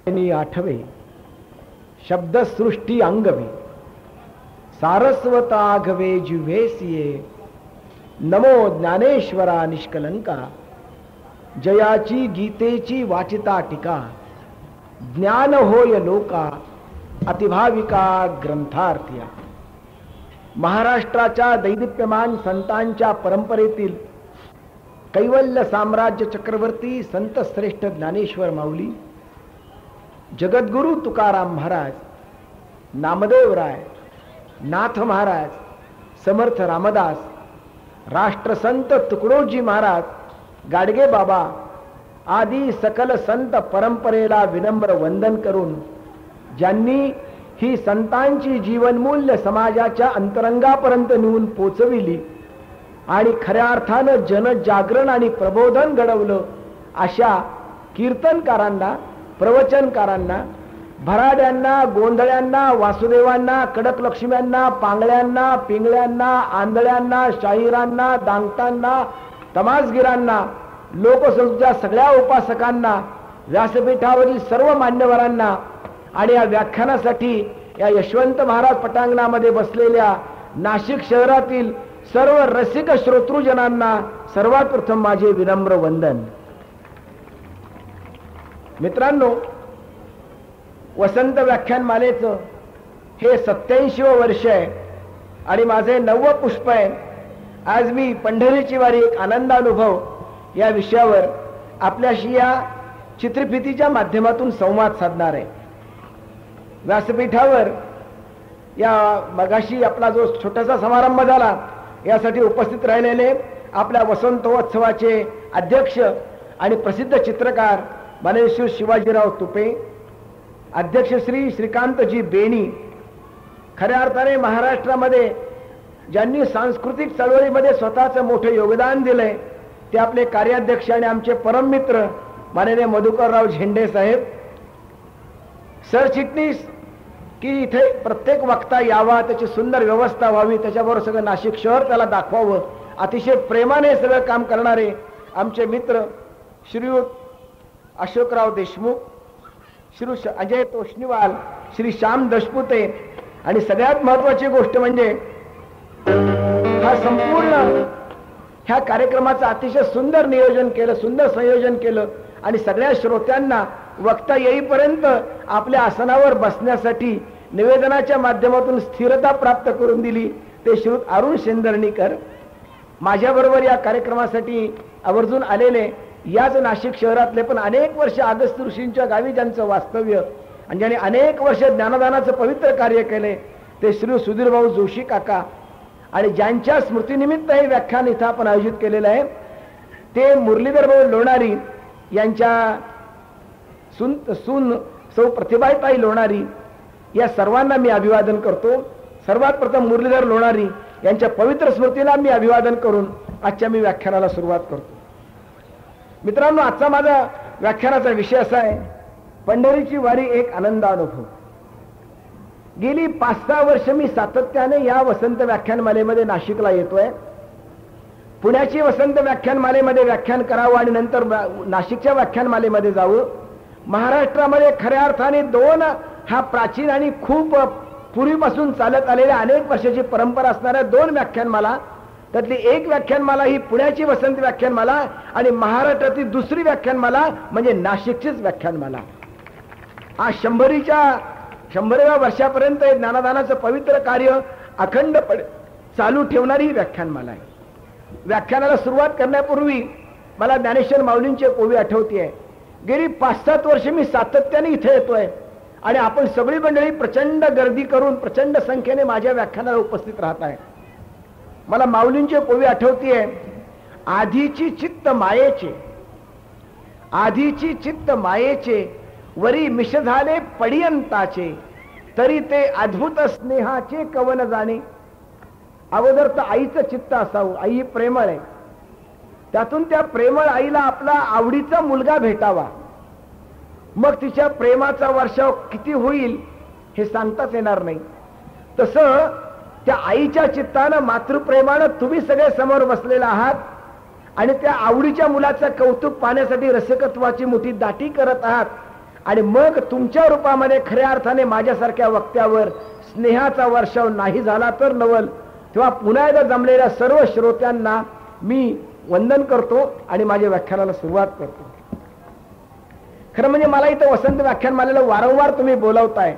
आठवे शब्दसृष्टी अंगवे सारस्वताघवे जिव्हेसिये नमो ज्ञानेश्वरा निष्कलंका जयाची गीतेची वाचिता टीका ज्ञान होय लोका अतिभाविका ग्रंथार्थिया. महाराष्ट्राच्या दैदिप्यमान संतांच्या परंपरेतील कैवल्य साम्राज्य चक्रवर्ती संत श्रेष्ठ ज्ञानेश्वर माऊली, जगद्गुरु तुकाराम महाराज, नामदेव राय, नाथ महाराज, समर्थ रामदास, राष्ट्रसंत तुकडोजी महाराज, गाडगे बाबा आदी सकल संत परंपरेला विनम्र वंदन करून ज्यांनी ही संतांची जीवनमूल्य समाजाच्या अंतरंगापर्यंत नेऊन पोचविली आणि खऱ्या अर्थानं जनजागरण आणि प्रबोधन घडवलं अशा कीर्तनकारांना, प्रवचनकारांना, भराड्यांना, गोंधळ्यांना, वासुदेवांना, कडक लक्ष्म्यांना, पांगळ्यांना, पिंगळ्यांना, आंधळ्यांना, शाहिरांना, दांगटांना, तमासगिरांना, लोकसंस्कृतीच्या सगळ्या उपासकांना, व्यासपीठावरील सर्व मान्यवरांना आणि या व्याख्यानासाठी या यशवंत महाराज पटांगणामध्ये बसलेल्या नाशिक शहरातील सर्व रसिक श्रोतृजनांना सर्वात प्रथम माझे विनम्र वंदन. मित्रांनो, वसंत व्याख्यानमालेचं हे 87वं वर्ष आहे आणि माझे 9वं पुष्प आहे. आज मी पंढरीची वारी एक आनंदानुभव या विषयावर आपल्याशी या चित्रफितीच्या माध्यमातून संवाद साधणार आहे. व्यासपीठावर या मगाशी आपला जो छोटासा समारंभ झाला यासाठी उपस्थित राहिलेले आपल्या वसंतोत्सवाचे अध्यक्ष आणि प्रसिद्ध चित्रकार माननीय श्री शिवाजीराव तुपे, अध्यक्ष श्री श्रीकांतजी बेणी, खऱ्या अर्थाने महाराष्ट्रामध्ये ज्यांनी सांस्कृतिक चळवळीमध्ये स्वतःचं मोठं योगदान दिलंय ते आपले कार्याध्यक्ष आणि आमचे परममित्र माननीय मधुकरराव झेंडे साहेब, सरचिटणीस की इथे प्रत्येक वक्ता यावा, त्याची सुंदर व्यवस्था व्हावी, त्याच्याबरोबर सगळं नाशिक शहर त्याला दाखवावं, अतिशय प्रेमाने सगळं काम करणारे आमचे मित्र श्रीयुत अशोकराव देशमुख, श्री अजय तोष्णीवाल, श्री श्याम दशपुते आणि सगळ्यात महत्वाची गोष्ट म्हणजे हा संपूर्ण ह्या कार्यक्रमाचं अतिशय सुंदर नियोजन केलं, सुंदर संयोजन केलं आणि सगळ्या श्रोत्यांना वक्ता येईपर्यंत आपल्या आसनावर बसण्यासाठी निवेदनाच्या माध्यमातून स्थिरता प्राप्त करून दिली ते श्रीयुत अरुण शेंदर्णीकर. माझ्याबरोबर या कार्यक्रमासाठी आवर्जून आलेले याच नाशिक शहरातले पण अनेक वर्ष अगस्त्य ऋषींच्या गावी ज्यांचं वास्तव्य आणि ज्यांनी अनेक वर्ष ज्ञानदानाचं पवित्र कार्य केले ते श्री सुधीरभाऊ जोशी काका आणि ज्यांच्या स्मृतीनिमित्त हे व्याख्यान इथं आपण आयोजित केलेलं आहे ते मुरलीधरभाऊ लोणारी यांच्या सून सौ प्रतिभाताई लोणारी, या सर्वांना मी अभिवादन करतो. सर्वात प्रथम मुरलीधर लोणारी यांच्या पवित्र स्मृतीला मी अभिवादन करून आजच्या मी व्याख्यानाला सुरुवात करतो. मित्रांनो, आजचा माझा व्याख्यानाचा विषय असा आहे, पंढरीची वारी एक आनंदानुभव. गेली 5-6 वर्ष मी सातत्याने या वसंत व्याख्यानमालेमध्ये नाशिकला येतोय. पुण्याची वसंत व्याख्यानमालेमध्ये व्याख्यान करावं आणि नंतर नाशिकच्या व्याख्यानमालेमध्ये जावं. महाराष्ट्रामध्ये खऱ्या अर्थाने 2 हा प्राचीन आणि खूप पूर्वीपासून चालत आलेल्या अनेक वर्षाची परंपरा असणाऱ्या 2 व्याख्यानमाला, त्यातली एक व्याख्यानमाला ही पुण्याची वसंत व्याख्यानमाला आणि महाराष्ट्रातील दुसरी व्याख्यानमाला म्हणजे नाशिकचीच व्याख्यानमाला. आज 100व्या वर्षापर्यंत ज्ञानदानाचं पवित्र कार्य अखंडपणे चालू ठेवणारी ही व्याख्यानमाला आहे. व्याख्यानाला सुरुवात करण्यापूर्वी मला ज्ञानेश्वर माऊलींची ओवी आठवते. गेली 5-7 वर्ष मी सातत्याने इथे येतोय आणि आपण सगळी मंडळी प्रचंड गर्दी करून प्रचंड संख्येने माझ्या व्याख्यानाला उपस्थित राहत आहे. मला माऊलींची ओवी आठवतीये, आधीची चित्त मायेचे वरी मिश झाले पडियंताचे तरी ते अद्भुत स्नेहाचे कवन जाणे. अगोदर तर आईचं चित्त असावं, आई प्रेमळ आहे, त्यातून त्या प्रेमळ आईला आपला आवडीचा मुलगा भेटावा, मग तिच्या प्रेमाचा वर्षाव किती होईल हे सांगताच येणार नाही. तसं त्या आईच्या चित्तानं मातृप्रेमानं तुम्ही सगळे समोर बसलेला आहात आणि त्या आवडीच्या मुलाचं कौतुक पाहण्यासाठी रसिकत्वाची मोठी दाटी करत आहात आणि मग तुमच्या रूपामध्ये खऱ्या अर्थाने माझ्यासारख्या वक्त्यावर स्नेहाचा वर्षाव नाही झाला तर नवल, तेव्हा पुन्हा एकदा जमलेल्या सर्व श्रोत्यांना मी वंदन करतो आणि माझ्या व्याख्यानाला सुरुवात करतो. खरं म्हणजे मला इथं वसंत व्याख्यानमालेला वारंवार तुम्ही बोलवताय.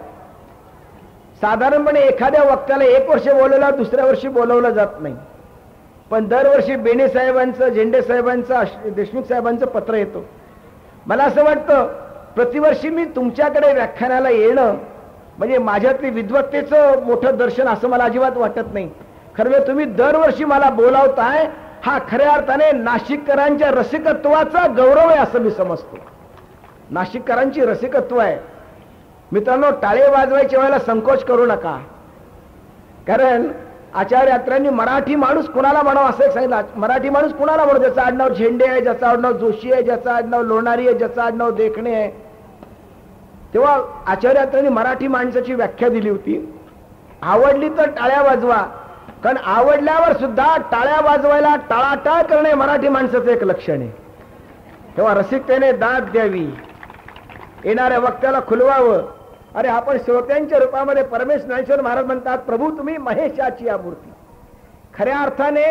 साधारणपणे एखाद्या वक्त्याला एक वर्ष बोलवलं, दुसऱ्या वर्षी बोलवलं जात नाही, पण दरवर्षी बेणे साहेबांचं, झेंडे साहेबांचं, देशमुख साहेबांचं पत्र येतो. मला असं वाटतं प्रतिवर्षी मी तुमच्याकडे व्याख्यानाला येणं म्हणजे माझ्यातली विद्वत्तेचं मोठं दर्शन असं मला अजिबात वाटत नाही. खरं तुम्ही दरवर्षी मला बोलावताय, हा खऱ्या अर्थाने नाशिककरांच्या रसिकत्वाचा गौरव आहे असं मी समजतो. नाशिककरांची रसिकत्व आहे. मित्रांनो, टाळे वाजवायच्या वेळेला संकोच करू नका, कारण आचार्य यात्रांनी मराठी माणूस कुणाला म्हणावं असं एक सांगितलं. मराठी माणूस कुणाला म्हणू, ज्याचं आडनाव झेंडे आहे, ज्याचं आडनाव जोशी आहे, ज्याचं आडनाव लोणारी आहे, ज्याचं आडनाव देखणे आहे. तेव्हा आचार्य यात्रांनी मराठी माणसाची व्याख्या दिली होती, आवडली तर टाळ्या वाजवा, कारण आवडल्यावर सुद्धा टाळ्या वाजवायला टाळाटाळ करणे मराठी माणसाचं एक लक्षण आहे. तेव्हा रसिकतेने दाद द्यावी, येणाऱ्या वक्त्याला खुलवावं. अरे आपण श्रोत्यांच्या रूपामध्ये परमेश ज्ञानेश्वर महाराज म्हणतात, प्रभू तुम्ही महेशाची या मूर्ती. खऱ्या अर्थाने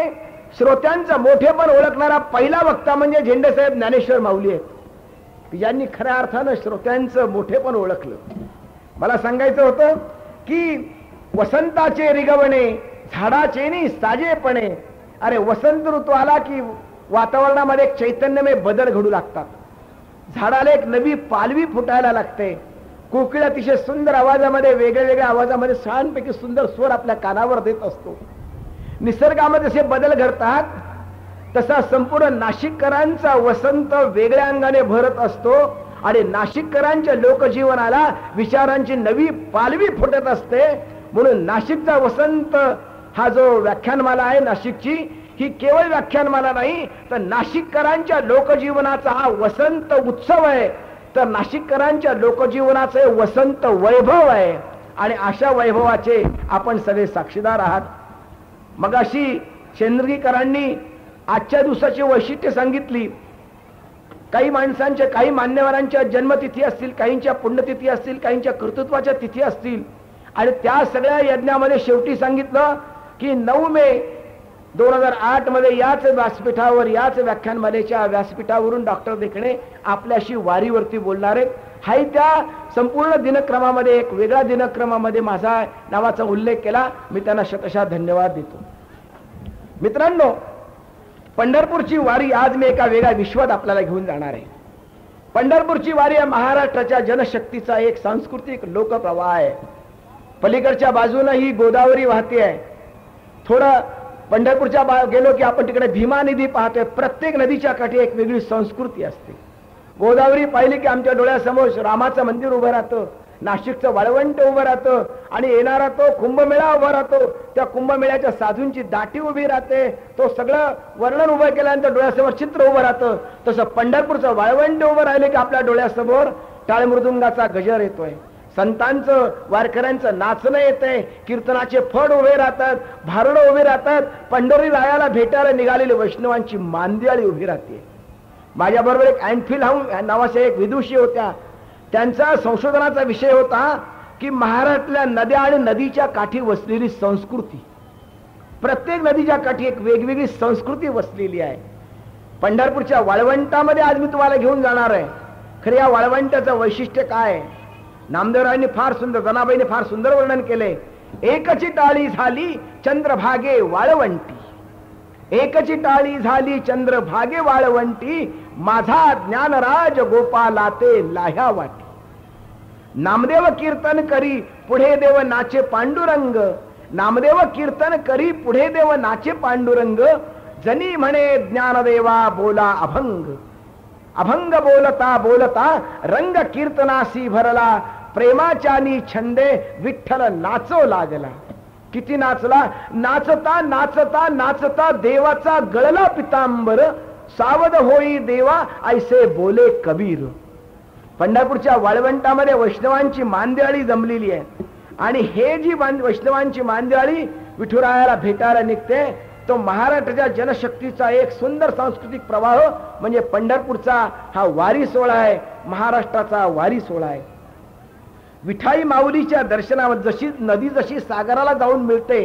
श्रोत्यांचं मोठेपण ओळखणारा पहिला वक्ता म्हणजे झेंडेसाहेब ज्ञानेश्वर माऊली आहेत, ज्यांनी खऱ्या अर्थानं श्रोत्यांचं मोठेपण ओळखलं. मला सांगायचं होतं की वसंताचे रिगवणे झाडाचे साजेपणे. अरे वसंत ऋतू आला की वातावरणामध्ये एक चैतन्यमय बदल घडू लागतात. झाडाला एक नवी पालवी फुटायला लागते. कोकिळ अतिशय सुंदर आवाजामध्ये, वेगळ्या वेगळ्या आवाजामध्ये छानपैकी सुंदर स्वर आपल्या कानावर देत असतो. निसर्गामध्ये जसे बदल घडतात तसा संपूर्ण नाशिककरांचा वसंत वेगळ्या अंगाने भरत असतो आणि नाशिककरांच्या लोकजीवनाला विचारांची नवी पालवी फुटत असते. म्हणून नाशिकचा वसंत हा जो व्याख्यानमाला आहे नाशिकची, ही केवळ व्याख्यानमाला नाही तर नाशिककरांच्या लोकजीवनाचा हा वसंत उत्सव आहे, तर नाशिककरांच्या लोकजीवनाचे वसंत वैभव आहे. आणि अशा वैभवाचे आपण सगळे साक्षीदार आहात. मग अशी शेंद्रगीकरांनी आजच्या दिवसाची वैशिष्ट्य सांगितली. काही माणसांच्या, काही मान्यवरांच्या जन्मतिथी असतील, काहींच्या पुण्यतिथी असतील, काहींच्या कर्तृत्वाच्या तिथी असतील, आणि त्या सगळ्या यज्ञामध्ये शेवटी सांगितलं की 9 मे 2008 मध्ये याच व्यासपीठावर, याच व्याख्यानमालेच्या व्यासपीठावरून डॉक्टर देखणे आपल्याशी वारीवरती बोलणार आहेत. हाही त्या संपूर्ण दिनक्रमामध्ये एक वेगळ्या दिनक्रमामध्ये माझा नावाचा उल्लेख केला. मी त्यांना शतशः धन्यवाद देतो. मित्रांनो, पंढरपूरची वारी आज मी एका वेगळ्या विश्वात आपल्याला घेऊन जाणार आहे. पंढरपूरची वारी या महाराष्ट्राच्या जनशक्तीचा एक सांस्कृतिक लोकप्रवाह आहे. पलीकडच्या बाजूने ही गोदावरी वाहते आहे. थोडं पंढरपूरच्या गेलो की आपण तिकडे भीमा नदी पाहतोय. प्रत्येक नदीच्या काठी एक वेगळी संस्कृती असते. गोदावरी पाहिली की आमच्या डोळ्यासमोर रामाचं मंदिर उभं राहतं, नाशिकचं वाळवंट उभं राहतं, आणि येणारा तो कुंभमेळा उभा राहतो. त्या कुंभमेळ्याच्या साधूंची दाटी उभी राहते. तो सगळं वर्णन उभं केल्यानंतर डोळ्यासमोर चित्र उभं राहतं. तसं पंढरपूरचं वाळवंट उभं राहिले की आपल्या डोळ्यासमोर टाळ मृदुंगाचा गजर येतोय, संतांचं, वारकऱ्यांचं नाचणं येतंय, कीर्तनाचे फड उभे राहतात, भारुडं उभे राहतात, पंढरी रायाला भेटायला निघालेली वैष्णवांची मांदियाळी उभी राहते. माझ्याबरोबर एक अँडफिल नावाच्या एक विदुषी होत्या. त्यांचा संशोधनाचा विषय होता की महाराष्ट्रातल्या नद्या आणि नदीच्या काठी वसलेली संस्कृती. प्रत्येक नदीच्या काठी एक वेगवेगळी संस्कृती वसलेली आहे. पंढरपूरच्या वाळवंटामध्ये आज मी तुम्हाला घेऊन जाणार आहे. खरे या वाळवंटाचं वैशिष्ट्य काय आहे? नामदेवरायांनी फार सुंदर, जनाबाईने फार सुंदर वर्णन केले. एकची टाळी झाली चंद्रभागे वाळवंटी, एकची टाळी झाली चंद्रभागे वाळवंटी, माझा ज्ञानराज गोपालाते लाह्या वाटी. नामदेव कीर्तन करी पुढे देव नाचे पांडुरंग, नामदेव कीर्तन करी पुढे देव नाचे पांडुरंग, जनी म्हणे ज्ञानदेवा बोला अभंग, अभंग बोलता बोलता रंग कीर्तनासी भरला, प्रेमाच्यानी छंदे विठ्ठल नाचो लागला. किती नाचला? नाचता नाचता नाचता देवाचा गळला पितांबर, सावध होई देवा ऐसे बोले कबीर. पंढरपूरच्या वाळवंटामध्ये वैष्णवांची मांदियाळी जमलेली आहे, आणि हे जी वैष्णवांची मांदियाळी विठुरायाला भेटायला निघते तो महाराष्ट्राच्या जनशक्तीचा एक सुंदर सांस्कृतिक प्रवाह म्हणजे पंढरपूरचा हा वारी सोहळा आहे, महाराष्ट्राचा वारी सोहळा आहे. विठाई माऊलीच्या दर्शनावर जशी नदी जशी सागराला जाऊन मिळते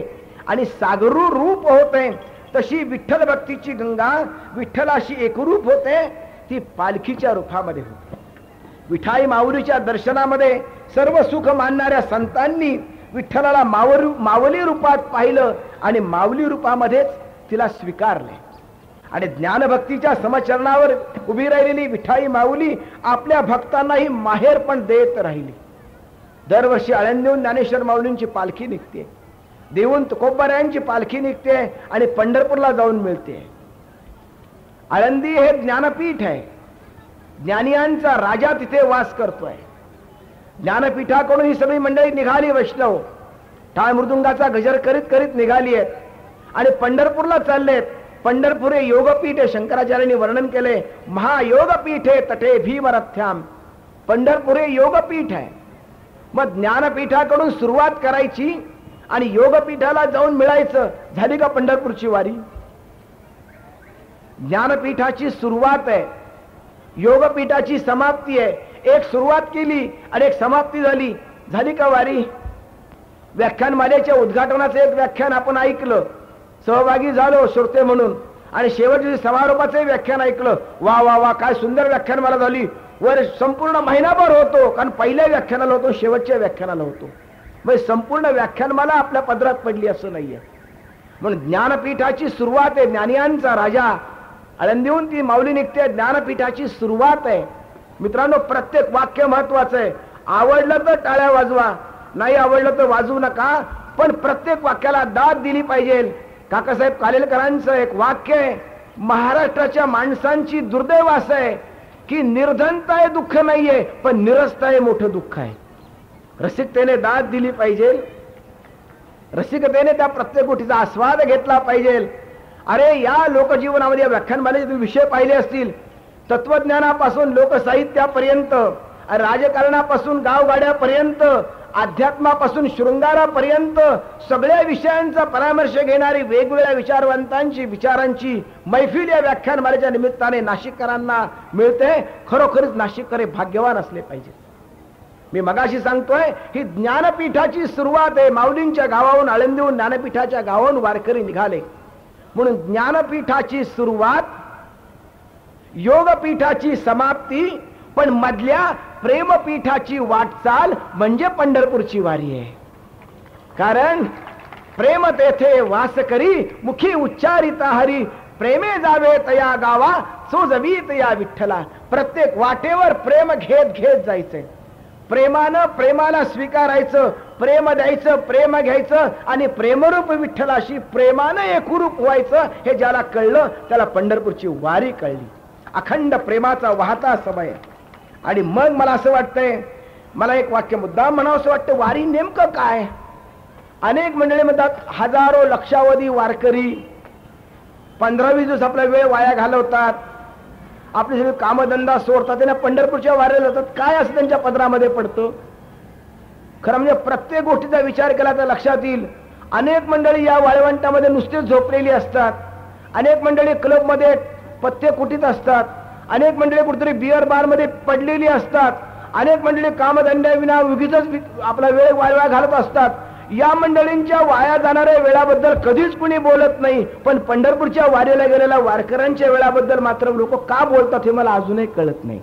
आणि सागरू रूप होते, तशी विठ्ठल भक्तीची गंगा विठ्ठलाशी एकरूप होते, ती पालखीच्या रूपामध्ये होते. विठाई माऊलीच्या दर्शनामध्ये सर्व सुख मानणाऱ्या संतांनी विठ्ठलाला मावली रूपात पाहिलं आणि माऊली रूपामध्येच तिला स्वीकारले. आणि ज्ञानभक्तीच्या समचरणावर उभी राहिलेली विठाई माऊली आपल्या भक्तांनाही माहेर पण देत राहिली. दरवर्षी आळंदीहून ज्ञानेश्वर माऊलींची पालखी निघते, देऊन तुकोबारायांची पालखी निघते आणि पंढरपूरला जाऊन मिळते. आळंदी हे ज्ञानपीठ आहे, ज्ञानियांचा राजा तिथे वास करतोय. ज्ञानपीठाकडून ही सगळी मंडळी निघाली, वैष्णव टाळ मृदुंगाचा गजर करीत करीत निघाली आहेत आणि पंढरपूरला चाललेत. पंढरपूर हे योगपीठ आहे, शंकराचार्यांनी वर्णन केले, महायोगपीठ आहे तटे भीमरथ्याम. पंढरपूर हे योगपीठ आहे. मग ज्ञानपीठाकडून सुरुवात करायची आणि योगपीठाला जाऊन मिळायचं. झाली का पंढरपूरची वारी? ज्ञानपीठाची सुरुवात आहे, योगपीठाची समाप्ती आहे. एक सुरुवात केली आणि एक समाप्ती झाली. झाली का वारी? व्याख्यानमालेच्या उद्घाटनाचं एक व्याख्यान आपण ऐकलं, सहभागी झालो श्रोते म्हणून, आणि शेवटच्या समारोपाचे व्याख्यान ऐकलं. वा वा वा, काय सुंदर व्याख्यानमाला झाली. वर संपूर्ण महिनाभर होतो, कारण पहिल्या व्याख्यानाला होतो, शेवटच्या व्याख्यानाला होतो. म्हणजे संपूर्ण व्याख्यानमाला आपल्या पदरात पडली असं नाहीये. म्हणून ज्ञानपीठाची सुरुवात आहे, ज्ञानियांचा राजा आळंदीहून ती माऊली निघते, ज्ञानपीठाची सुरुवात आहे. मित्रांनो, प्रत्येक वाक्य महत्वाचं आहे. आवडलं तर टाळ्या वाजवा, नाही आवडलं तर वाजवू नका, पण प्रत्येक वाक्याला दाद दिली पाहिजे. काकासाहेब कालेलकरांचं एक वाक्य आहे, महाराष्ट्राच्या माणसांची दुर्दैव असं आहे की निर्धनता हे दुःख नाहीये, पण निरसता हे मोठं दुःख आहे. रसिकतेने दाद दिली पाहिजे, रसिकतेने त्या प्रत्येक गोष्टीचा आस्वाद घेतला पाहिजे. अरे या लोकजीवनामध्ये व्याख्यानमालेचे तुम्ही विषय पाहिले असतील, तत्वज्ञानापासून लोकसाहित्यापर्यंत, राजकारणापासून गावगाड्यापर्यंत, अध्यात्मापासून शृंगारापर्यंत सगळ्या विषयांचा परामर्श घेणारी वेगवेगळ्या विचारवंतांची विचारांची मैफिल या व्याख्यानमालेच्या निमित्ताने नाशिककरांना मिळते. खरोखरच नाशिककर हे भाग्यवान असले पाहिजे. मी मगाशी सांगतोय ही ज्ञानपीठाची सुरुवात आहे. माऊलींच्या गावाहून, आळंदीहून ज्ञानपीठाच्या गावाहून वारकरी निघाले. म्हणून ज्ञानपीठाची सुरुवात, योगपीठाची समाप्ती, पण मधल्या प्रेमपीठाची वाटचाल म्हणजे पंढरपूरची वारी आहे. कारण प्रेम तेथे वास करी, मुखी उच्चारिता हरी, प्रेमे जावे तया गावा, सोजवीत या विठ्ठला. प्रत्येक वाटेवर प्रेम घेत घेत जायचंय, प्रेमानं प्रेमाला स्वीकारायचं, प्रेम द्यायचं, प्रेम घ्यायचं आणि प्रेमरूप विठ्ठलाशी प्रेमानं एकरूप व्हायचं. हे ज्याला कळलं त्याला पंढरपूरची वारी कळली. अखंड प्रेमाचा वाहता समय. आणि मग मला असं वाटतंय, मला एक वाक्य मुद्दाम म्हणावं असं वाटतं, वारी नेमकं काय? अनेक मंडळी म्हणतात हजारो लक्षावधी वारकरी 15-20 दिवस आपला वेळ वाया घालवतात, आपले सगळे कामधंदा सोडतात, त्यांना पंढरपूरच्या वारीला जातात. काय असं त्यांच्या पदरामध्ये पडतं? खरं म्हणजे प्रत्येक गोष्टीचा विचार केला तर लक्षात येईल, अनेक मंडळी या वाळवंटामध्ये नुसतेच झोपलेली असतात, अनेक मंडळी क्लबमध्ये पत्ते कुटीत असतात, अनेक मंडळी कुठेतरी बिअर बार मध्ये पडलेली असतात, अनेक मंडळी कामधंद्याविना उगीच आपला वेळ वाया घालत असतात. या मंडळींच्या वाया जाणाऱ्या वेळाबद्दल कधीच कुणी बोलत नाही, पण पंढरपूरच्या वारीला गेलेल्या वारकऱ्यांच्या वेळाबद्दल मात्र लोक का बोलतात हे मला अजूनही कळत नाही.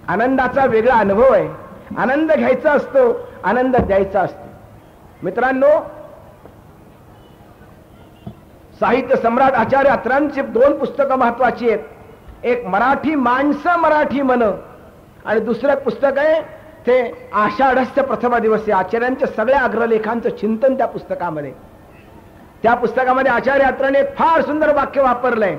आनंदाचा वेगळा अनुभव आहे. आनंद घ्यायचा असतो, आनंद द्यायचा असतो. मित्रांनो, साहित्य सम्राट आचार्य अत्र्यांची 2 पुस्तकं महत्वाची आहेत. एक मराठी माणसं मराठी मन, आणि दुसरं पुस्तक आहे ते आषाढस्य प्रथम दिवस. आचार्यांच्या सगळ्या अग्रलेखांचं चिंतन त्या पुस्तकामध्ये. त्या पुस्तकामध्ये आचार्य अत्र्यांनी एक फार सुंदर वाक्य वापरलंय.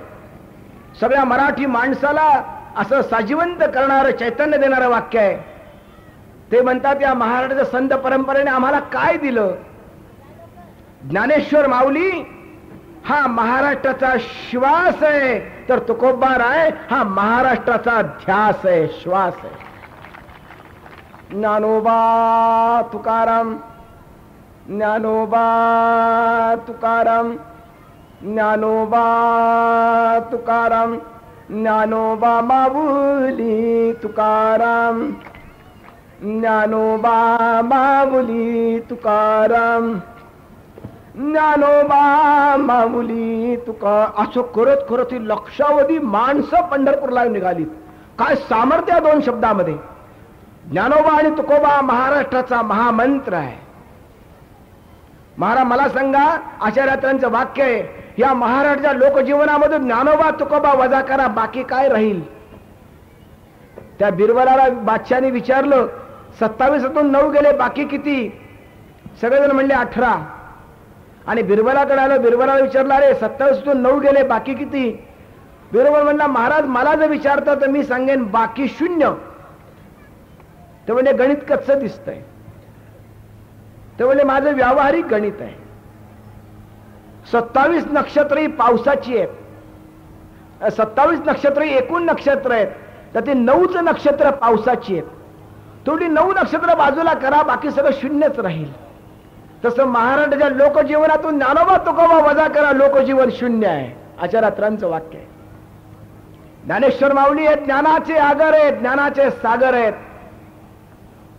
सगळ्या मराठी माणसाला असं साजिवंत करणारं, चैतन्य देणारं वाक्य आहे. ते म्हणतात, या महाराष्ट्राच्या संत परंपरेने आम्हाला काय दिलं? ज्ञानेश्वर माऊली हा महाराष्ट्राचा श्वास आहे, तर तुकोबाराय हा महाराष्ट्राचा ध्यास आहे, श्वास आहे. ज्ञानोबा तुकाराम, ज्ञानोबा तुकाराम, ज्ञानोबा तुकाराम, ज्ञानोबा माऊली तुकाराम, ज्ञानोबा माऊली तुकाराम, ज्ञानोबा माऊली तुका. असं करत करत ही लक्षावधी माणसं पंढरपूरला निघालीत. काय सामर्थ्य या दोन शब्दामध्ये. ज्ञानोबा आणि तुकोबा महाराष्ट्राचा महामंत्र आहे. महाराज मला सांगा, आचार्यात्रांचं वाक्य आहे, या महाराष्ट्राच्या लोकजीवनामधून ज्ञानोबा तुकोबा वजा करा, बाकी काय राहील. त्या बिरबलाला बादशाने विचारलं, 27तून 9 गेले, बाकी किती. सगळेजण म्हणले 18. आणि बिरबलाकडे आलं, बिरबलाला विचारलं, अरे 27तून 9 गेले, बाकी किती. बिरबल म्हणला, महाराज मला जर विचारतं तर मी सांगेन बाकी 0. ते म्हणजे गणित कच्चं दिसतंय. ते म्हणजे माझं व्यावहारिक गणित आहे. 27 नक्षत्र ही पावसाची आहेत. 27 नक्षत्र एकूण नक्षत्र आहेत, तर ते 9च नक्षत्र पावसाची आहेत. थोडी 9 नक्षत्र बाजूला करा, बाकी सगळं 0च राहील. तसं महाराष्ट्राच्या लोकजीवनातून ज्ञानोबा तुकोबा वजा करा, लोकजीवन 0 आहे. आचार्यात्रांचं वाक्य आहे. ज्ञानेश्वर माऊली हे ज्ञानाचे आगर आहेत, ज्ञानाचे सागर आहेत.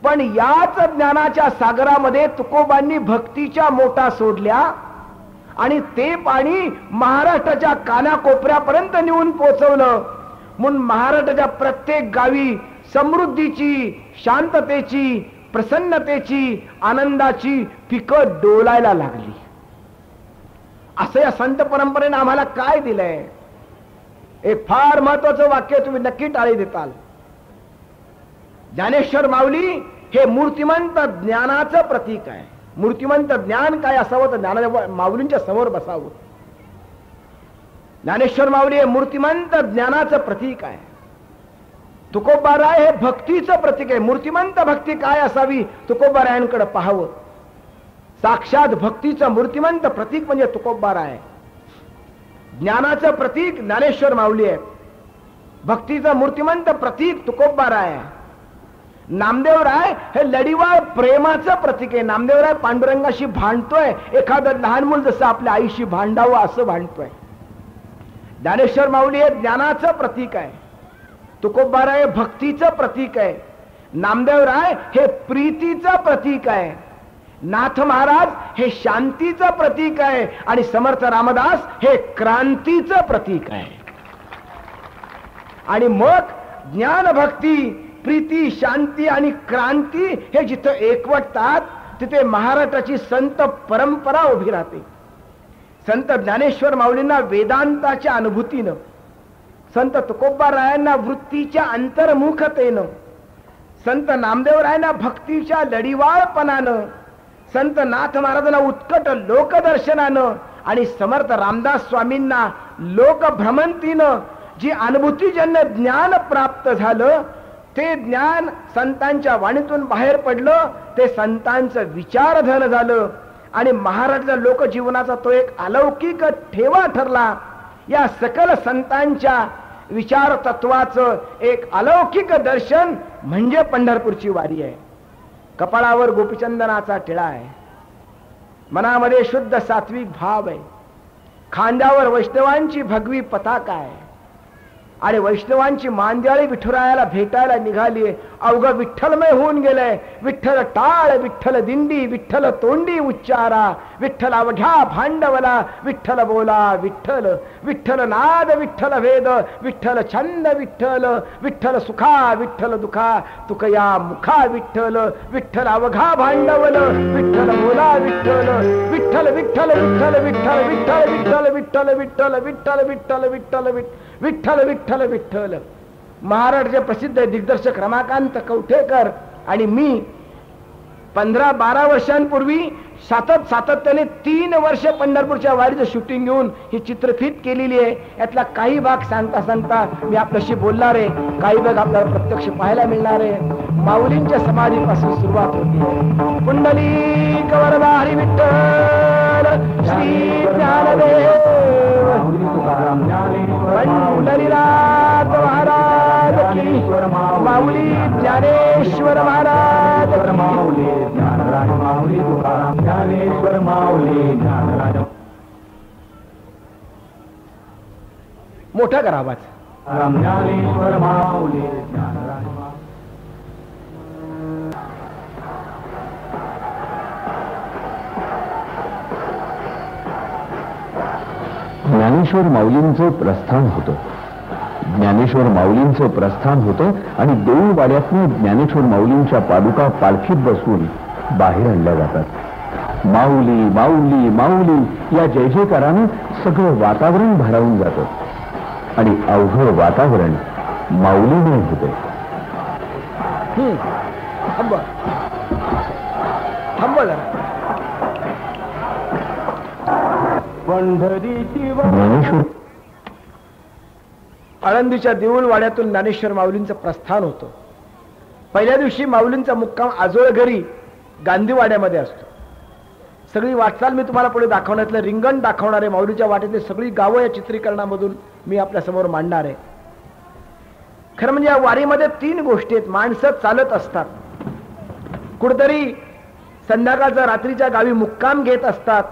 पण याच ज्ञानाच्या सागरामध्ये तुकोबांनी भक्तीच्या मोठा सोडल्या आणि ते पाणी महाराष्ट्राच्या कानाकोपऱ्यापर्यंत नेऊन पोहोचवलं. म्हणून महाराष्ट्राच्या प्रत्येक गावी समृद्धीची, शांततेची, प्रसन्नतेची, आनंदाची पिकं डोलायला लागली. असं या संत परंपरेने आम्हाला काय दिलंय. एक फार महत्वाचं वाक्य तुम्ही नक्की टाळी देताल. ज्ञानेश्वर माऊली हे मूर्तिमंत ज्ञानाचं प्रतीक आहे. मूर्तिमंत ज्ञान काय असावं तर ज्ञाना माऊलींच्या समोर बसावं. ज्ञानेश्वर माऊली हे मूर्तिमंत ज्ञानाचं प्रतीक आहे. तुकोबाराय हे भक्तीचं प्रतीक आहे. मूर्तिमंत भक्ती काय असावी, तुकोबारायांकडे पाहावं. साक्षात भक्तीचं मूर्तिमंत प्रतीक म्हणजे तुकोबाराय. ज्ञानाचं प्रतीक ज्ञानेश्वर माऊली आहे. भक्तीचं मूर्तिमंत प्रतीक तुकोबाराय आहे. नामदेवराय हे लढीवाळ प्रेमाचं प्रतीक आहे. नामदेवराय पांडुरंगाशी भांडतोय, एखादं लहान मूल जसं आपल्या आईशी भांडावं असं भांडतोय. ज्ञानेश्वर माऊली हे ज्ञानाचं प्रतीक आहे. तुकोबाराय भक्तीचं प्रतीक आहे. नामदेवराय हे प्रीतीचं प्रतीक आहे. नाथ महाराज हे शांतीचं प्रतीक आहे. आणि समर्थ रामदास हे क्रांतीचं प्रतीक आहे. आणि मग ज्ञान, भक्ती, प्रीती, शांती आणि क्रांती हे जिथं एकवटतात तिथे महाराष्ट्राची संत परंपरा उभी राहते. संत ज्ञानेश्वर माऊलींना वेदांताच्या अनुभूतीनं, संत तुकोबारायांना वृत्तीच्या अंतर्मुखतेनं, संत नामदेवरायांना भक्तीच्या लढीवाळपणानं, संत नाथ महाराजांना उत्कट लोकदर्शनानं आणि समर्थ रामदास स्वामींना लोकभ्रमंतीनं जी अनुभूतीजन्य ज्ञान प्राप्त झालं, ते ज्ञान संतांच्या वाणीतून बाहेर पडलं, ते संतांचं विचारधन झालं आणि महाराष्ट्राच्या लोकजीवनाचा तो एक अलौकिक ठेवा ठरला. या सकल संतांच्या विचार तत्वाचं एक अलौकिक दर्शन म्हणजे पंढरपूरची वारी आहे. कपाळावर गोपीचंदनाचा टिळा आहे, मनामध्ये शुद्ध सात्विक भाव आहे, खांद्यावर वैष्णवांची भगवी पताका आहे आणि वैष्णवांची मांदियाळी विठुरायाला भेटायला निघाली. अवघं विठ्ठलमय होऊन गेलंय. विठ्ठल टाळ, विठ्ठल दिंडी, विठ्ठल तोंडी उच्चारा, विठ्ठल अवघ्या भांडवला, विठ्ठल बोला विठ्ठल, विठ्ठल नाद, विठ्ठल वेद, विठ्ठल छंद, विठ्ठल, विठ्ठल सुखा, विठ्ठल दुखा, तुकया मुखा विठ्ठल, विठ्ठल अवघा भांडवल, विठ्ठल बोला विठ्ठल, विठ्ठल विठ्ठल विठ्ठल विठ्ठल विठ्ठल विठ्ठल विठ्ठल विठ्ठल विठ्ठल विठ्ठल विठ्ठल विठ्ठल विठ्ठल. महाराष्ट्राचे प्रसिद्ध दिग्दर्शक रमाकांत कवठेकर आणि मी 15-12 वर्षांपूर्वी सातत्याने 3 वर्ष पंढरपूरच्या वारीचं शूटिंग घेऊन ही चित्रफित केलेली आहे. यातला काही भाग सांगता सांगता मी आपल्याशी बोलणार आहे, काही भाग आपल्याला प्रत्यक्ष पाहायला मिळणार आहे. माऊलींच्या समाधीपासून सुरुवात होती. पुंडलिक वरदा हरी विठ्ठल श्री ज्ञानदेव पंढरीनाथ महाराज की, माऊली ज्ञानेश्वर महाराज, माऊली ज्ञानराज, माऊली तुकाराम ज्ञानेश्वर, माऊली ज्ञानराज. मोठा करा आवाज. ज्ञानेश्वर माऊली ज्ञानराज. ज्ञानेश्वर माऊलींचं प्रस्थान होतं. ज्ञानेश्वर माऊलींचं प्रस्थान होतं आणि देऊळ वाड्यातून ज्ञानेश्वर माऊलींच्या पादुका पालखीत बसवून बाहेर आणल्या जातात. माऊली माऊली माऊली या जय जयकारानं सगळं वातावरण भारावून जातं आणि अवघं वातावरण माऊलीमय होते. ज्ञानेश्वर आळंदीच्या देऊळ वाड्यातून ज्ञानेश्वर माऊलींचं प्रस्थान होतं. पहिल्या दिवशी माऊलींचा मुक्काम आजोळघरी गांधीवाड्यामध्ये असतो. सगळी वाटचाल मी तुम्हाला पुढे दाखवण्यातलं रिंगण दाखवणारे माऊलीच्या वाटेतली सगळी गावं या चित्रीकरणामधून मी आपल्या समोर मांडणार आहे. खरं म्हणजे या वारीमध्ये 3 गोष्टी आहेत. माणसं चालत असतात, कुठेतरी संध्याकाळच्या रात्रीच्या गावी मुक्काम घेत असतात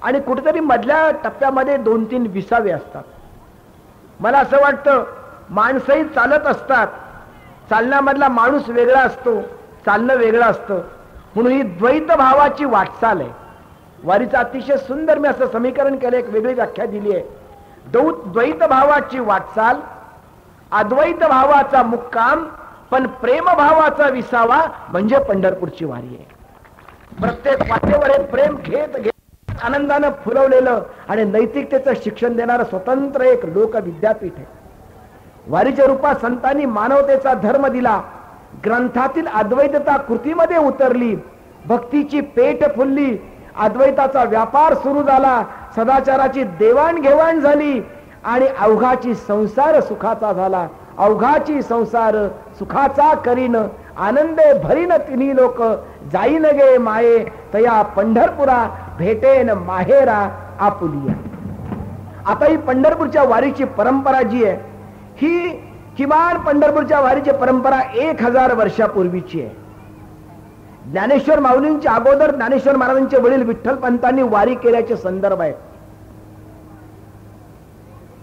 आणि कुठेतरी मधल्या टप्प्यामध्ये 2-3 विसावे असतात. मला असं वाटतं माणसंही चालत असतात, चालण्यामधला माणूस वेगळा असतो, चालणं वेगळं असतं. म्हणून ही द्वैत भावाची वाटचाल आहे. वारीचं अतिशय सुंदर मी असं समीकरण केलं, एक वेगळी व्याख्या दिली आहे. द्वैत भावाची वाटचाल, अद्वैत भावाचा मुक्काम, पण प्रेम भावाचा विसावा म्हणजे पंढरपूरची वारी आहे. प्रत्येक वाटेवर हे प्रेम घेत घेत आनंदानं फुलवलेलं आणि नैतिकतेचं शिक्षण देणारं स्वतंत्र एक लोक विद्यापीठ आहे. वारीच्या रूपात संतांनी मानवतेचा धर्म दिला, ग्रंथातील अद्वैतता कृतीमध्ये उतरली, भक्तीची पेट फुलली, अद्वैताचा व्यापार सुरू झाला, सदाचाराची देवाणघेवाण झाली आणि अवघाची संसार सुखाचा झाला. अवघाची संसार सुखाचा करीन, आनंदे भरीन तिन्ही लोक, जाईन गे माये तया पंढरपुरा, भेटेन माहेरा आपुलिया. आता ही पंढरपूरच्या वारीची परंपरा जी आहे, ही किमान पंढरपूरच्या वारीची परंपरा 1000 वर्षापूर्वीची आहे. ज्ञानेश्वर माऊलींच्या अगोदर ज्ञानेश्वर महाराजांचे वडील विठ्ठलपंतांनी वारी केल्याचे संदर्भ आहेत.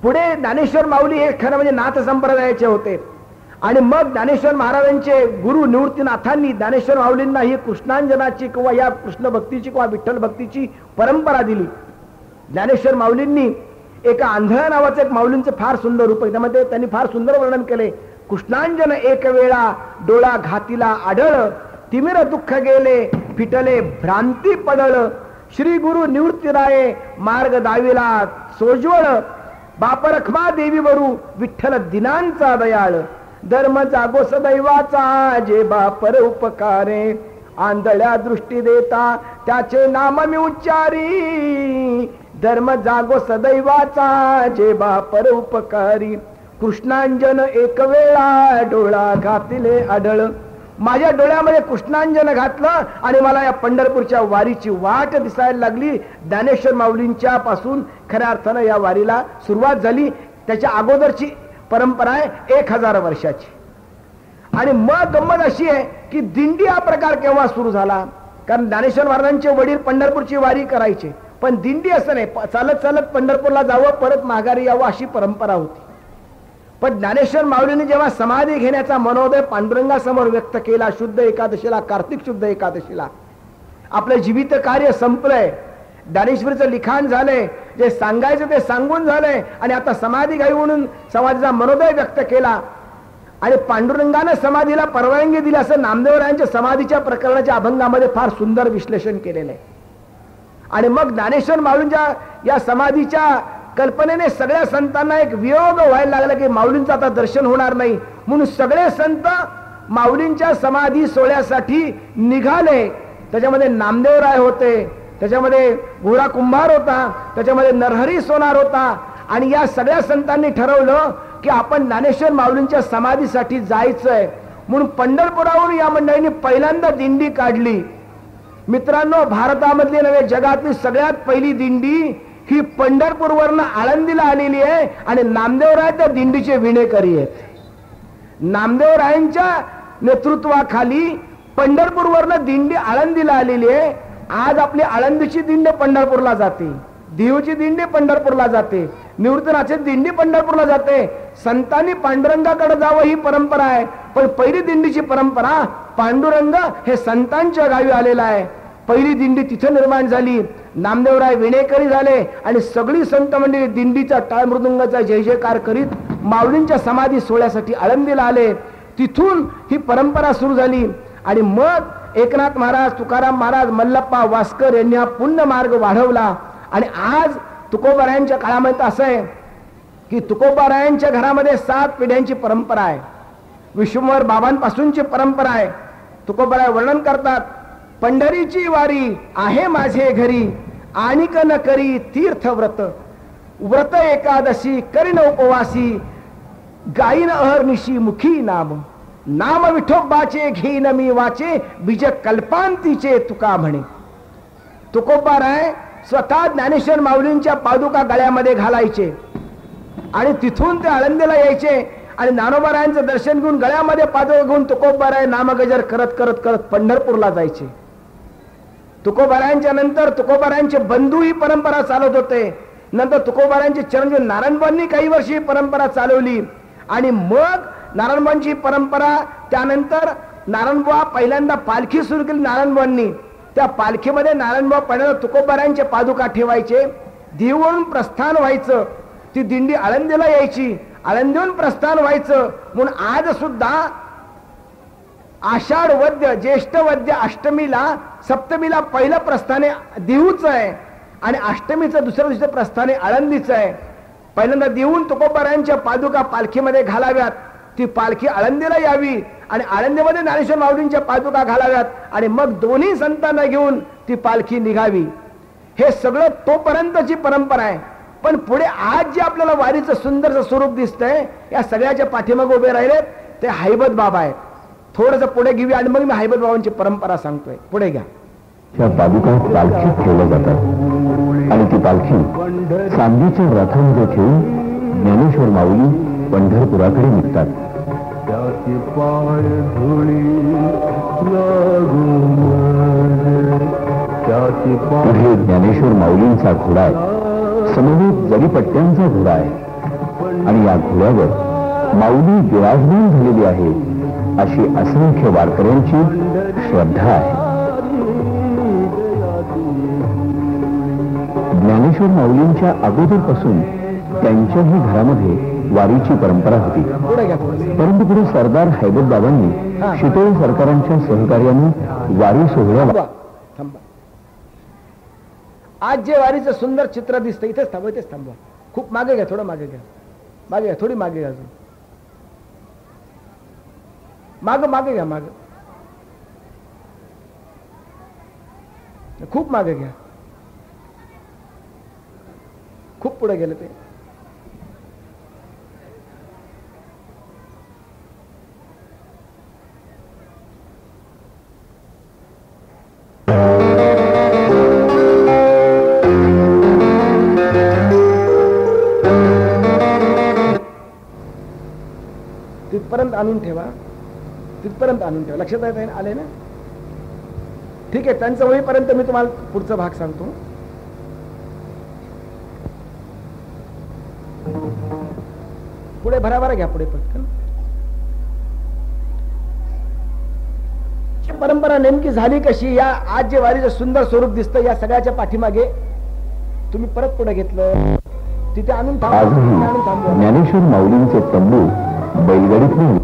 पुढे ज्ञानेश्वर माऊली हे खरं म्हणजे नाथ संप्रदायाचे होते आणि मग ज्ञानेश्वर महाराजांचे गुरु निवृत्तीनाथांनी ज्ञानेश्वर माऊलींना ही कृष्णांजनाची किंवा या कृष्ण भक्तीची किंवा विठ्ठल भक्तीची परंपरा दिली. ज्ञानेश्वर माऊलींनी एका आंधळा नावाचं एक माऊलींचं फार सुंदर रूप आहे, त्यामध्ये त्यांनी फार सुंदर वर्णन केले. कृष्णांजन एक वेळा डोळा घातीला आढळ, तिमिर दुःख गेले फिटले भ्रांती पडळ, श्री गुरु निवृत्तीराये मार्ग दाविला सोज्वळ, बाप रखमा देवी वरू विठ्ठल दिनांचा दयाळ, धर्म जागो सदैवाचा जे बापर उपकारे, आंधळ्या दृष्टी देता त्याचे नाम मी उच्चारी, धर्म जागो सदैवाचा जे बापर उपकारी, कृष्णांजन एक वेळा डोळा घातिले आढळ. माझ्या डोळ्यामध्ये कृष्णांजन घातलं आणि मला या पंढरपूरच्या वारीची वाट दिसायला लागली. ज्ञानेश्वर माऊलींच्या पासून खऱ्या अर्थानं या वारीला सुरुवात झाली. त्याच्या अगोदरची परंपरा आहे 1000 वर्षाची. आणि मग गंमत अशी आहे की दिंडी हा प्रकार केव्हा सुरू झाला, कारण ज्ञानेश्वर महाराजांचे वडील पंढरपूरची वारी करायचे, पण दिंडी असं नाही, चालत चालत पंढरपूरला जावं परत माघारी यावं अशी परंपरा होती. पण ज्ञानेश्वर माऊलींनी जेव्हा समाधी घेण्याचा मनोदय पांडुरंगासमोर व्यक्त केला, शुद्ध एकादशीला, कार्तिक शुद्ध एकादशीला, आपलं जीवित कार्य संपलंय, ज्ञानेश्वरीचं लिखाण झालंय, जे सांगायचं ते सांगून झालंय आणि आता समाधी घ्यावी म्हणून समाधीचा मनोदय व्यक्त केला आणि पांडुरंगानं समाधीला परवानगी दिली, असं नामदेवरायांच्या समाधीच्या प्रकरणाच्या अभंगामध्ये फार सुंदर विश्लेषण केलेलं आहे. आणि मग ज्ञानेश्वर माऊलींच्या या समाधीच्या कल्पनेने सगळ्या संतांना एक वियोग व्हायला लागला की माऊलींचं आता दर्शन होणार नाही, म्हणून सगळे संत माऊलींच्या समाधी सोहळ्यासाठी निघाले. त्याच्यामध्ये नामदेवराय होते, त्याच्यामध्ये गोरा कुंभार होता, त्याच्यामध्ये नरहरी सोनार होता. आणि या सगळ्या संतांनी ठरवलं की आपण ज्ञानेश्वर माऊलींच्या समाधीसाठी जायचंय, म्हणून पंढरपुरावरून या मंडळींनी पहिल्यांदा दिंडी काढली. मित्रांनो, भारतामधली नव्हे जगातली सगळ्यात पहिली दिंडी ही पंढरपूरवरनं आळंदीला आलेली आहे आणि नामदेवराय त्या दिंडीचे विणेकरी आहेत. नामदेवरायांच्या नेतृत्वाखाली पंढरपूरवरनं दिंडी आळंदीला आलेली आहे. आज आपली आळंदीची दिंडी पंढरपूरला जाते, देवची दिंडी पंढरपूरला जाते, निवृत्तीनाथाची दिंडी पंढरपूरला जाते. संतांनी पांडुरंगाकडे जावं ही परंपरा आहे, पण पहिली दिंडीची परंपरा पांडुरंग हे संतांच्या गावी आलेला आहे. पहिली दिंडी तिथे निर्माण झाली. नामदेवराय विणेकरी झाले आणि सगळी संत मंडळी दिंडीचा टाळ मृदुंगाचा जय जयकार करीत माऊलींच्या समाधी सोहळ्यासाठी आळंदीला आले. तिथून ही परंपरा सुरू झाली आणि मग एकनाथ महाराज, तुकाराम महाराज, मल्लप्पा वास्कर यांनी हा पुण्य मार्ग वाढवला. आणि आज तुकोबारायांच्या काळामध्ये असं आहे की तुकोबारायांच्या घरामध्ये 7 पिढ्यांची परंपरा आहे. विश्वंभर बाबांपासूनची परंपरा आहे. तुकोबाराय वर्णन करतात, पंढरीची वारी आहे माझे घरी, आणिक न करी तीर्थ व्रत, व्रत एकादशी करीन उपवासी, गाईन अहर्निशी मुखी नाम, नाम विठोबाचे घेईन मी वाचे, बीज कल्पांतीचे तुका म्हणे. तुकोबाराय स्वतः ज्ञानेश्वर माऊलींच्या पादुका गळ्यामध्ये घालायचे आणि तिथून ते आळंदीला यायचे आणि ज्ञानोबारायांचं दर्शन घेऊन गळ्यामध्ये पादुका घेऊन तुकोबाराय नामगजर करत करत करत पंढरपूरला जायचे. तुकोबारायांच्या नंतर तुकोबारायांचे बंधू ही परंपरा चालवत होते. नंतर तुकोबारायांचे चिरंजीव नारायणबाबांनी काही वर्षी ही परंपरा चालवली आणि मग नारायणबाबांची परंपरा, त्यानंतर नारायणबाबा पहिल्यांदा पालखी सुरू केली नारायणबाबांनी. त्या पालखीमध्ये नारायणबाबा पहिल्यांदा तुकोबारायांचे पादुका ठेवायचे. देहूवरून प्रस्थान व्हायचं, ती दिंडी आळंदीला यायची, आळंदीहून प्रस्थान व्हायचं. म्हणून आज सुद्धा आषाढ वद्य, ज्येष्ठ वद्य अष्टमीला, सप्तमीला पहिलं प्रस्थाने देहूचं आहे आणि अष्टमीचं दुसऱ्या दिवशी प्रस्थाने आळंदीचं आहे. पहिल्यांदा देहून तुकोबारायांच्या पादुका पालखीमध्ये घालाव्यात, ती पालखी आळंदीला यावी आणि आळंदीमध्ये ज्ञानेश्वर माऊलींच्या पादुका घालाव्यात आणि मग दोन्ही संतांना घेऊन ती पालखी निघावी. हे सगळं तोपर्यंतची परंपरा आहे. पण पुढे आज जे आपल्याला वारीचं सुंदरचं स्वरूप दिसतंय, या सगळ्याच्या पाठीमागे उभे राहिले ते हैबत बाबा आहेत. थोडंसं पुढे घेऊया आणि मग मी हैबत बाबांची परंपरा सांगतोय. पुढे घ्या. त्या पादुका पालखीत ठेवल्या जातात आणि ती पालखी चांदीच्या रथामध्ये ठेवून ज्ञानेश्वर माऊली पंढरपुराकडे निघतात. पुढे ज्ञानेश्वर माऊलींचा घोडा आहे, समवेत जडीपट्ट्यांचा घोडा आहे आणि या घोड्यावर माऊली विराजमान झालेली आहे अशी असंख्य वारकऱ्यांची श्रद्धा आहे. ज्ञानेश्वर माऊलींच्या अगोदरपासून त्यांच्याही घरामध्ये वारीची परंपरा होती. परंतु पुढे सरदार हैबत बाबांनी शितोळे सरकारांच्या सहकार्याने वारी सोहळ्याला. आज जे वारीचं सुंदर चित्र दिसतं, इथेच थांबवा, इथेच थांबवा. खूप मागे घ्या, थोडं मागे घ्या, मागे घ्या, थोडी मागे घ्या, अजून मागे घ्या, मागे, खूप मागे घ्या, खूप पुढे गेले ते. तिथपर्यंत आणून ठेवा, तिथपर्यंत आणून ठेवा. लक्षात आले ना? ठीक आहे, त्यांचं होईपर्यंत मी तुम्हाला पुढचा भाग सांगतो. पुढे भराभरा घ्या, पुढे पटकन. परंपरा नेमकी झाली कशी? या आज जे वारीचं सुंदर स्वरूप दिसतं, या सगळ्याच्या पाठीमागे तुम्ही परत पुढे घेतलं, तिथे आणून थांबवा. ज्ञानेश्वर माऊलींचे तंबू बैलगाडीत नाही,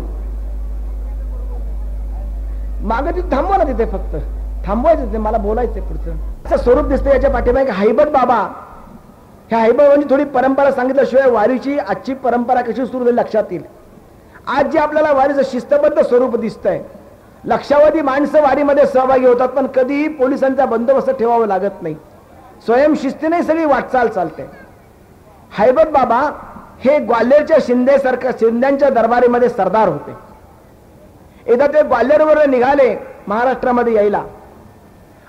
मागे तिथे थांबवा ना, तिथे फक्त थांबवायचं, मला बोलायचंय पुढचं. स्वरूप दिसतं याच्या पाठीमागे हैबत बाबा. ह्या हैबत बाबांची थोडी परंपरा सांगितल्याशिवाय वारीची आजची परंपरा कशी सुरू झाली लक्षात येईल. आज जे आपल्याला वारीचं शिस्तबद्ध स्वरूप दिसतंय, लक्षावधी माणसं वारीमध्ये सहभागी होतात, पण कधीही पोलिसांचा बंदोबस्त ठेवावा लागत नाही, स्वयंशिस्तीने सगळी वाटचाल चालते. हैबत बाबा हे ग्वाल्हेरच्या शिंद्यांच्या दरबारीमध्ये सरदार होते. एकदा ते ग्वाल्हेरवर निघाले महाराष्ट्रामध्ये यायला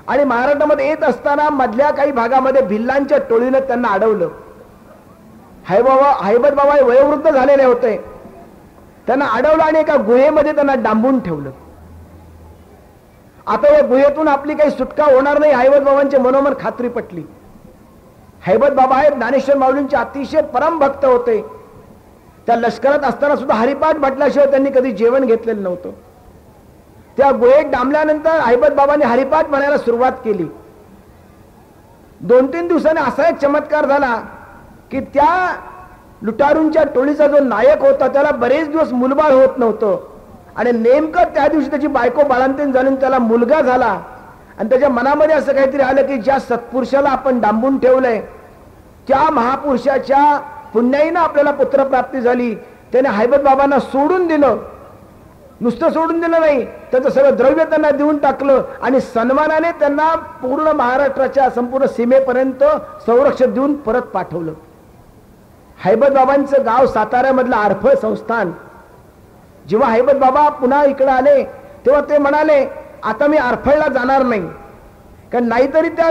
आणि महाराष्ट्रामध्ये येत असताना मधल्या काही भागामध्ये भिल्लांच्या टोळीने त्यांना अडवलं. हैबत बाबा हे वयोवृद्ध झालेले होते. त्यांना अडवलं आणि एका गुहेमध्ये त्यांना डांबून ठेवलं. आता या गुहेतून आपली काही सुटका होणार नाही, हैबत बाबांचे मनोमन खात्री पटली. हैबत बाबा हे ज्ञानेश्वर माऊलींचे अतिशय परम भक्त होते. त्या लष्करात असताना सुद्धा हरिपाठ म्हटल्याशिवाय त्यांनी कधी जेवण घेतलेलं नव्हतं. त्या गुहेत डांबल्यानंतर हैबत बाबांनी हरिपाठ म्हणायला सुरुवात केली. 2-3 दिवसांनी असा एक चमत्कार झाला की त्या लुटारूंच्या टोळीचा जो नायक होता त्याला बरेच दिवस मुलबाळ होत नव्हतं आणि नेमकं त्या दिवशी त्याची बायको बाळंतीण झाली, त्याला मुलगा झाला आणि त्याच्या मनामध्ये असं काहीतरी आलं की ज्या सत्पुरुषाला आपण डांबून ठेवलंय त्या महापुरुषाच्या पुण्याईनं आपल्याला पुत्रप्राप्ती झाली. त्याने हैबत बाबांना सोडून दिलं. नुसतं सोडून दिलं नाही, त्याचं सगळं द्रव्य त्यांना देऊन टाकलं आणि सन्मानाने त्यांना पूर्ण महाराष्ट्राच्या संपूर्ण सीमेपर्यंत संरक्षण देऊन परत पाठवलं. हैबत बाबांचं गाव साताऱ्यामधलं आरफळ संस्थान. जेव्हा हैबत बाबा पुन्हा इकडे आले तेव्हा ते म्हणाले आता मी आरफळला जाणार नाही, कारण नाहीतरी त्या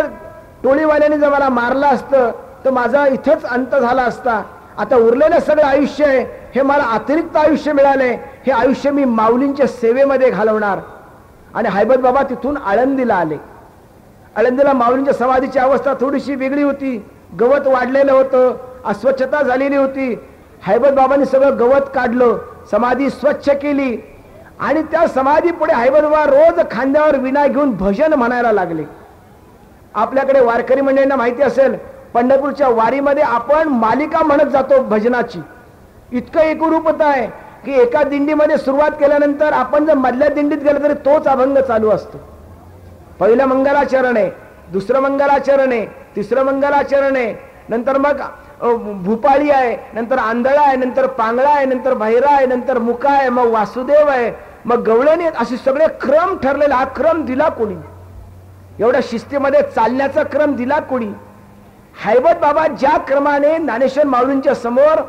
टोळीवाल्यांनी जर मला मारलं असतं तर माझा इथंच अंत झाला असता. आता उरलेलं सगळं आयुष्य आहे हे मला अतिरिक्त आयुष्य मिळाले, हे आयुष्य मी माऊलींच्या सेवेमध्ये घालवणार. आणि हैबत बाबा तिथून आळंदीला आले. आळंदीला माऊलींच्या समाधीची अवस्था थोडीशी वेगळी होती. गवत वाढलेलं होतं, अस्वच्छता झालेली होती. हैबत बाबांनी सगळं गवत काढलं, समाधी स्वच्छ केली आणि त्या समाधी पुढे हैबत बाबा रोज खांद्यावर विणा घेऊन भजन म्हणायला लागले. आपल्याकडे वारकरी मंडळींना माहिती असेल, पंढरपूरच्या वारीमध्ये आपण मालिका म्हणत जातो भजनाची. इतकं एकरूपता आहे की एका दिंडीमध्ये सुरुवात केल्यानंतर आपण जर मधल्या दिंडीत गेलो तरी तोच अभंग चालू असतो. पहिलं मंगलाचरण आहे, दुसरं मंगलाचरण आहे, तिसरं मंगलाचरण आहे, नंतर मग भूपाळी आहे, नंतर आंधळा आहे, नंतर पांगळा आहे, नंतर भैरा आहे, नंतर मुका आहे, मग वासुदेव आहे, मग गवळणी आहे. असे सगळे क्रम ठरलेला. हा क्रम दिला कोणी? एवढ्या शिस्तीमध्ये चालण्याचा क्रम दिला कोणी? हैबत बाबा ज्या क्रमाने ज्ञानेश्वर माऊलींच्या समोर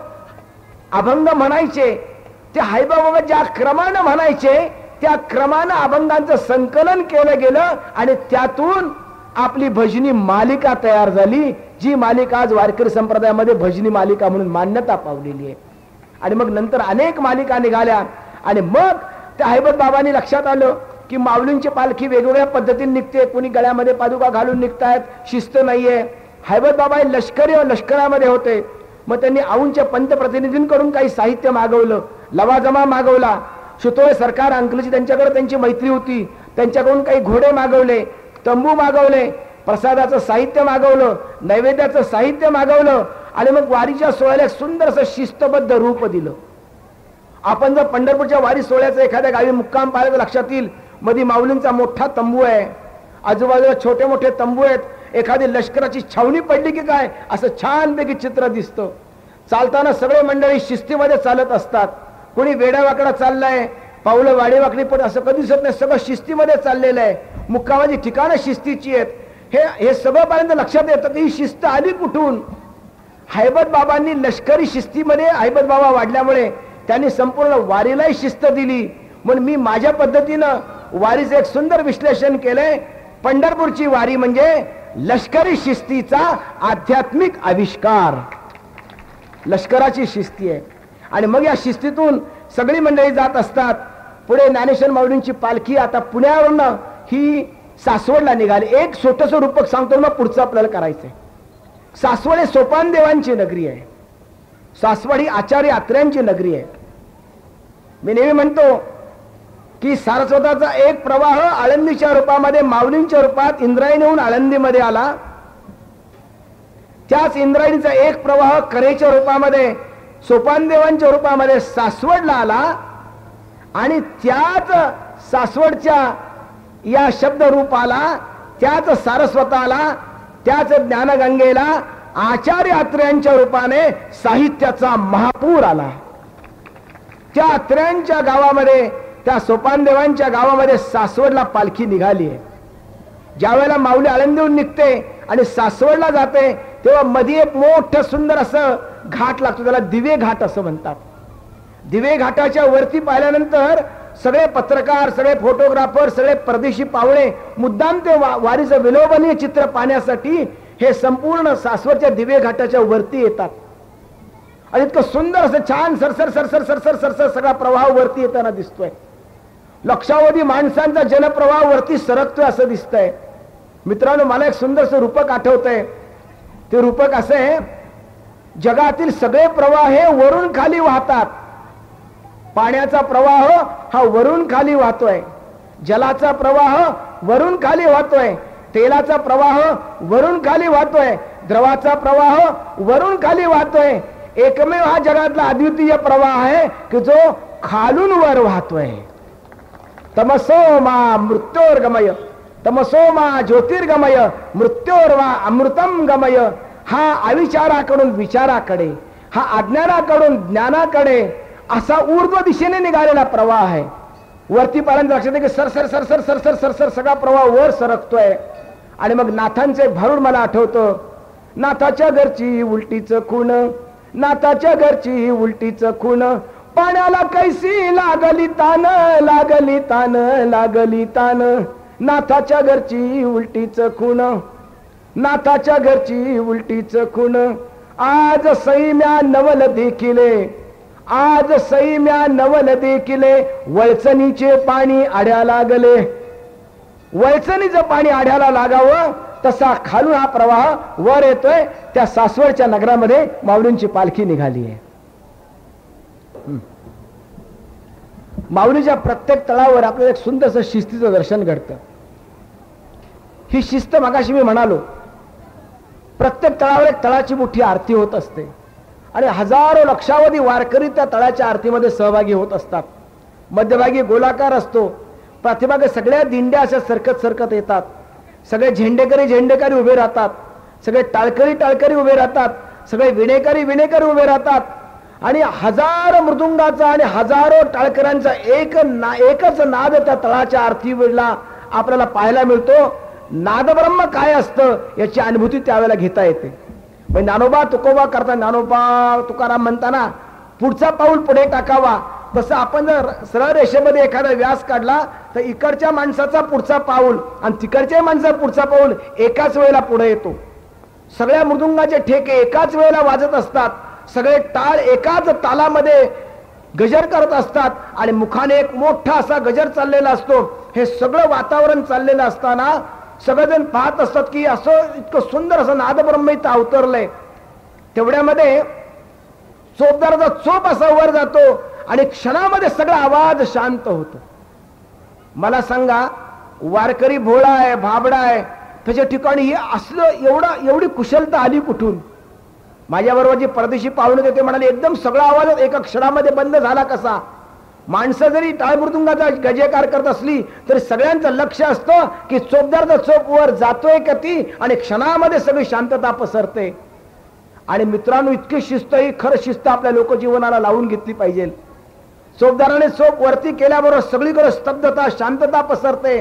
अभंग म्हणायचे, ते हैबत बाबा ज्या क्रमानं म्हणायचे त्या क्रमानं अभंगांचं संकलन केलं गेलं आणि त्यातून आपली भजनी मालिका तयार झाली, जी मालिका आज वारकरी संप्रदायामध्ये भजनी मालिका म्हणून मान्यता पावलेली आहे. आणि मग नंतर अनेक मालिका निघाल्या आणि मग त्या हैबत बाबांनी लक्षात आलं की माऊलींची पालखी वेगवेगळ्या पद्धतीने निघते. कोणी गळ्यामध्ये पादुका घालून निघतायत, शिस्त नाहीये. हैबत बाबा हे लष्करामध्ये होते. मग त्यांनी औंधच्या पंतप्रतिनिधींकडून काही साहित्य मागवलं, लवाजमा मागवला. शितोळे सरकार अंकलची त्यांच्याकडे त्यांची मैत्री होती, त्यांच्याकडून काही घोडे मागवले, तंबू मागवले, प्रसादाचं साहित्य मागवलं, नैवेद्याचं साहित्य मागवलं आणि मग वारीच्या सोहळ्याला सुंदर असं शिस्तबद्ध रूप दिलं. आपण जर पंढरपूरच्या वारी सोहळ्याचं एखाद्या गावी मुक्काम पाहिलं तर लक्षात येईल, मध्ये माऊलींचा मोठा तंबू आहे, आजूबाजूला छोटे मोठे तंबू आहेत. एखादी लष्कराची छावणी पडली की काय असं छानपैकी चित्र दिसतं. चालताना सगळे मंडळी शिस्तीमध्ये चालत असतात. कोणी वेडावाकडा चाललाय, पावलं वाडेवाकडी पण असं कधी दिसत नाही, सगळं शिस्तीमध्ये चाललेलं आहे. मुक्कामाची ठिकाणं शिस्तीची आहेत. हे सगळं पर्यंत लक्षात येतं की ही शिस्त आली कुठून? हैबत बाबांनी लष्करी शिस्तीमध्ये हैबत बाबा वाढल्यामुळे त्यांनी संपूर्ण वारीलाही शिस्त दिली. म्हणून मी माझ्या पद्धतीनं वारीचं एक सुंदर विश्लेषण केलंय. पंढरपूरची वारी म्हणजे लष्करी शिस्तीचा आध्यात्मिक आविष्कार. लष्कराची शिस्ती आहे आणि मग या शिस्तीतून सगळी मंडळी जात असतात. पुढे ज्ञानेश्वर माऊलींची पालखी आता पुण्यावरून ही सासवडला निघाली. एक छोटंसं रूपक सांगतो, मग पुढचं आपल्याला करायचंय. सासवड हे सोपान देवांची नगरी आहे. सासवड ही आचार्य आत्र्यांची नगरी आहे. मी नेहमी म्हणतो की सारस्वताचा एक प्रवाह आळंदीच्या रूपामध्ये माऊलींच्या रूपात इंद्रायणीहून आळंदीमध्ये आला. त्याच इंद्रायणीचा एक प्रवाह करेच्या रूपामध्ये सोपानदेवांच्या रूपामध्ये सासवडला आला आणि त्याच सासवडच्या या शब्द रूपाला, त्याच सारस्वताला, त्याच ज्ञानगंगेला आचार्य आत्र्यांच्या रूपाने साहित्याचा महापूर आला. त्या आत्र्यांच्या गावामध्ये, त्या सोपानदेवांच्या गावामध्ये सासवडला पालखी निघाली आहे. ज्या वेळेला माऊली आळंदीहून निघते आणि सासवडला जाते तेव्हा मध्ये एक मोठं सुंदर असं घाट लागतो, त्याला दिवे घाट असं म्हणतात. दिवे घाटाच्या वरती पाहिल्यानंतर सगळे पत्रकार, सगळे फोटोग्राफर, सगळे परदेशी पाहुणे मुद्दाम ते वारीचं विलोभनीय चित्र पाहण्यासाठी हे संपूर्ण सासवडच्या दिवे घाटाच्या वरती येतात. आणि इतकं सुंदर असं छान सरसर सरसर सरसर सरसर सगळा प्रवाह वरती येताना दिसतोय. लक्षावधी माणसांचा जलप्रवाह वरती सरकतोय असं दिसतंय. मित्रांनो, मला एक सुंदरसं रूपक आठवतंय. ते रूपक असं आहे, जगातील सगळे प्रवाह हे वरून खाली वाहतात. पाण्याचा प्रवाह हा वरून खाली वाहतोय, जलाचा प्रवाह वरून खाली वाहतोय, तेलाचा प्रवाह वरून खाली वाहतोय, द्रवाचा प्रवाह वरून खाली वाहतोय. एकमेव हा जगातला अद्वितीय प्रवाह आहे की जो खालून वर वाहतोय. तमसो मा मृत्योर्गमय, तमसो मा ज्योतिर्गमय, मृत्योर्वा अमृतम गमय. हा अविचाराकडून विचाराकडे, हा अज्ञानाकडून ज्ञानाकडे असा ऊर्ध्व दिशेने निघालेला प्रवाह आहे. वरती पर्यंत लक्षात आहे की sir sir sir sir sir sir sir sir सगळा प्रवाह वर सरकतोय. आणि मग नाथांचे भारूड मला आठवतं, नाथाच्या घरची उलटीच खूण, नाथाच्या घरची उलटीच खूण, पाण्याला कैसी लागली तान, लागली तान, लागली तान. नाथाच्या घरची उलटीच खूण, नाथाच्या घरची उलटीच खूण. आज सैम्या नवल देखिले, आज सैम्या नवल देखिले, वळचणीचे पाणी आड्या लागले. वळचणीचं पाणी आढ्याला लागावं तसा खालून हा प्रवाह वर येतोय. त्या सासवडच्या नगरामध्ये माऊलींची पालखी निघाली आहे. माऊलीच्या प्रत्येक तळावर आपल्याला एक सुंदरसं शिस्तीचं दर्शन घडतं. ही शिस्त मगाशी मी म्हणालो, प्रत्येक तळावर एक तळाची मोठी आरती होत असते आणि हजारो लक्षावधी वारकरी त्या तळाच्या आरतीमध्ये सहभागी होत असतात. मध्यभागी गोलाकार असतो, पाठीमागे सगळ्या दिंड्या अशा सरकत सरकत येतात. सगळे झेंडेकरी उभे राहतात, सगळे टाळकरी उभे राहतात, सगळे विणेकरी उभे राहतात. आणि हजारो मृदुंगाचा आणि हजारो टाळकऱ्यांचा एकच नाद त्या तळाच्या आरती वेळेला आपल्याला पाहायला मिळतो. नादब्रह्म काय असतं याची अनुभूती त्यावेळेला घेता येते. म्हणजे ज्ञानोबा तुकोबा करता, ज्ञानोबा तुकाराम म्हणताना पुढचा पाऊल पुढे टाकावा, तसं आपण जर सरळ रेषेमध्ये एखादा व्यास काढला तर इकडच्या माणसाचा पुढचा पाऊल आणि तिकडच्या माणसाचा पुढचा पाऊल एकाच वेळेला पुढे येतो. सगळ्या मृदुंगाचे ठेके एकाच वेळेला वाजत असतात, सगळे टाळ एकाच तालामध्ये गजर करत असतात आणि मुखाने एक मोठा असा गजर चाललेला असतो. हे सगळं वातावरण चाललेलं असताना सगळेजण पाहत असतात की असं इतकं सुंदर असं नादब्रह्म इथं अवतरलंय. तेवढ्यामध्ये चोपदाराचा चोप असा वर जातो आणि क्षणामध्ये सगळा आवाज शांत होतो. मला सांगा, वारकरी भोळा आहे, भाबडा आहे, त्याच्या ठिकाणी हे असलं एवढी कुशलता आली कुठून? माझ्याबरोबर जे परदेशी पाहुणे होते ते म्हणाले, एकदम सगळा आवाज एका क्षणामध्ये बंद झाला कसा? माणसं जरी टाळमृदुंगाचा गजयकार करत असली तरी सगळ्यांचं लक्ष असतं की चोपदारचा चोप वर जातोय का ती, आणि क्षणामध्ये सगळी शांतता पसरते. आणि मित्रांनो, इतकी शिस्त, ही खरं शिस्त आपल्या लोकजीवनाला लावून घेतली पाहिजे. चोपदाराने चोप वरती केल्याबरोबर सगळीकडे स्तब्धता, शांतता पसरते.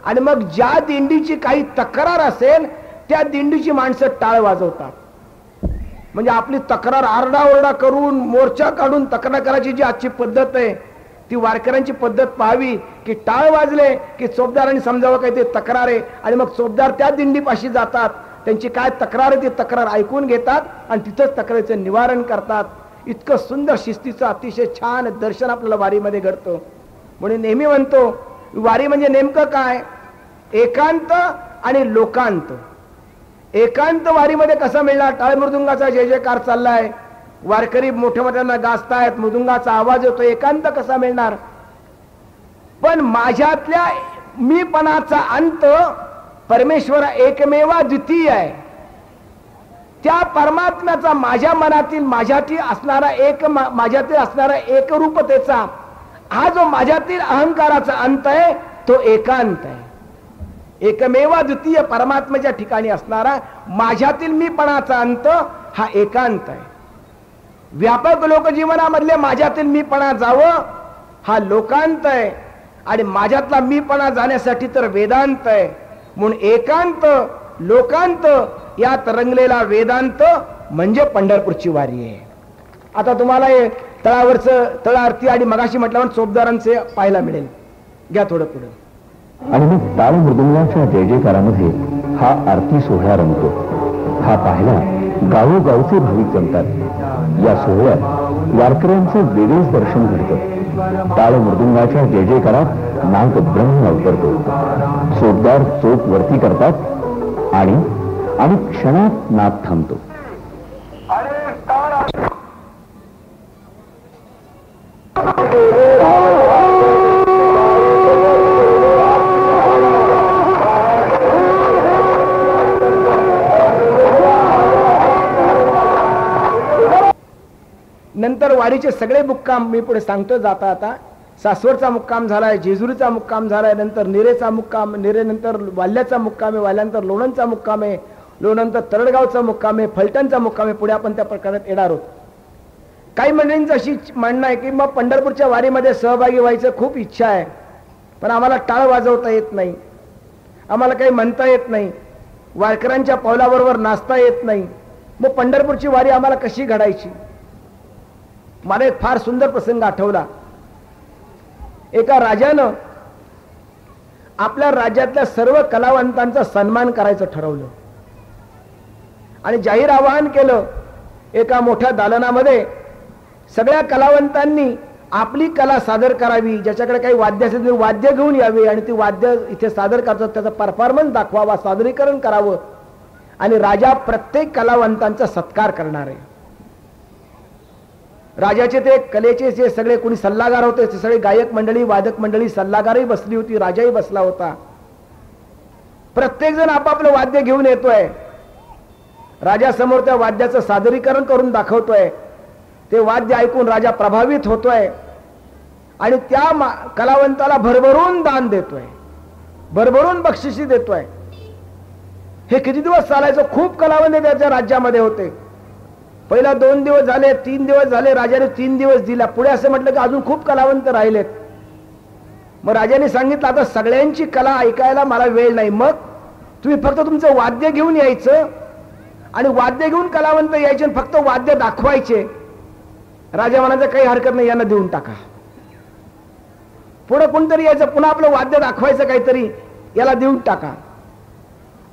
आणि मग ज्या दिंडीची काही तक्रार असेल त्या दिंडीची माणसं टाळ वाजवतात. म्हणजे आपली तक्रार आरडाओरडा करून मोर्चा काढून तक्रार करायची जी आजची पद्धत आहे, ती वारकऱ्यांची पद्धत पाहावी की टाळ वाजले की चोपदारांनी समजावं काय ते तक्रार आहे, आणि मग चोपदार त्या दिंडीपाशी जातात, त्यांची काय तक्रार आहे ती तक्रार ऐकून घेतात आणि तिथंच तक्रारीचं निवारण करतात. इतकं सुंदर शिस्तीचं अतिशय छान दर्शन आपल्याला वारीमध्ये घडतं. म्हणून नेहमी म्हणतो, वारी म्हणजे नेमकं काय? एकांत आणि लोकांत. एकांत वारीमध्ये कसं मिळणार? टाळ मृदुंगाचा जय जयकार चाललाय, वारकरी मोठ्या मोठ्यांना गाजतायत, मृदुंगाचा आवाज येतो, एकांत कसा मिळणार? पण माझ्यातल्या मीपणाचा अंत परमेश्वर एकमेवा द्वितीय आहे. त्या परमात्म्याचा माझ्या मनातील, माझ्यातील असणारा एकरूपतेचा हा जो माझ्यातील अहंकाराचा अंत आहे तो एकांत आहे. एकमेवा द्वितीय परमात्म्याच्या ठिकाणी असणारा माझ्यातील मीपणाचा अंत हा एकांत आहे. व्यापक लोकजीवनामधले माझ्यातील मीपणा जावं हा लोकांत आहे, आणि माझ्यातला मीपणा जाण्यासाठी तर वेदांत आहे. म्हणून एकांत लोकांत यात रंगलेला वेदांत म्हणजे पंढरपूरची वारी आहे. आता तुम्हाला हे तळावरचं तळ आरती आणि मगाशी म्हटल्यावर चोपदारांचे पाहायला मिळेल. घ्या थोडं पुढे. आणि मग टाळ मृदुंगाच्या जय जयकारामध्ये हा आरती सोहळा रंगतो. हा पाहायला गावोगावचे भाविक जमतात. या सोहळ्यात वारकऱ्यांचं वेगळेच दर्शन घडतं. टाळ मृदुंगाच्या जय जयकारात नाग ब्रह्म अवतरतो. चोपदार चोप वरती करतात आणि आणि क्षणात नाद थांबतो. नंतर वारीचे सगळे मुक्काम मी पुढे सांगतो जाता आता. सासवडचा मुक्काम झालाय, जेजुरीचा मुक्काम झालाय, नंतर निरेचा मुक्काम, निरेनंतर वाल्याचा मुक्काम आहे, वाल्यानंतर लोणंदचा मुक्काम आहे, लोणंदनंतर तरडगावचा मुक्काम आहे, फलटणचा मुक्काम आहे. पुढे आपण त्या प्रकारात येणार आहोत. काही मंडळींचं अशी म्हणणं आहे की मग पंढरपूरच्या वारीमध्ये सहभागी व्हायचं खूप इच्छा आहे, पण आम्हाला टाळ वाजवता येत नाही, आम्हाला काही म्हणता येत नाही, वारकऱ्यांच्या पावलाबरोबर नाचता येत नाही, मग पंढरपूरची वारी आम्हाला कशी घडायची. मला एक फार सुंदर प्रसंग आठवला. एका राजानं आपल्या राज्यातल्या सर्व कलावंतांचा सन्मान करायचं ठरवलं आणि जाहीर आवाहन केलं. एका मोठ्या दालनामध्ये सगळ्या कलावंतांनी आपली कला सादर करावी, ज्याच्याकडे काही वाद्य असेल ते वाद्य घेऊन यावे आणि ती वाद्य इथे सादर करतात त्याचा परफॉर्मन्स दाखवावा, सादरीकरण करावं. आणि राजा प्रत्येक कलावंतांचा सत्कार करणार आहे. राजाचे ते कलेचे जे सगळे कोणी सल्लागार होते ते सगळे गायक मंडळी, वादक मंडळी, सल्लागारही बसली होती, राजाही बसला होता. प्रत्येक जण आपापलं वाद्य घेऊन येतोय. राजा समोर त्या वाद्याचं सादरीकरण करून दाखवतोय. ते वाद्य ऐकून राजा प्रभावित होतोय आणि त्या कलावंताला भरभरून दान देतोय, भरभरून बक्षिसी देतोय. हे किती दिवस चालायचं. खूप कलावंत त्याच्या राज्यामध्ये होते. पहिला 2 दिवस झाले, 3 दिवस झाले, राजाने 3 दिवस दिला. पुढे असं म्हटलं की अजून खूप कलावंत राहिलेत. मग राजाने सांगितलं आता सगळ्यांची कला ऐकायला मला वेळ नाही, मग तुम्ही फक्त तुमचं वाद्य घेऊन यायचं आणि वाद्य घेऊन कलावंत यायचे आणि फक्त वाद्य दाखवायचे. राजा म्हणायचं काही हरकत नाही, यांना देऊन टाका. पुढे कोणतरी यायचं, पुन्हा आपलं वाद्य दाखवायचं काहीतरी, याला देऊन टाका.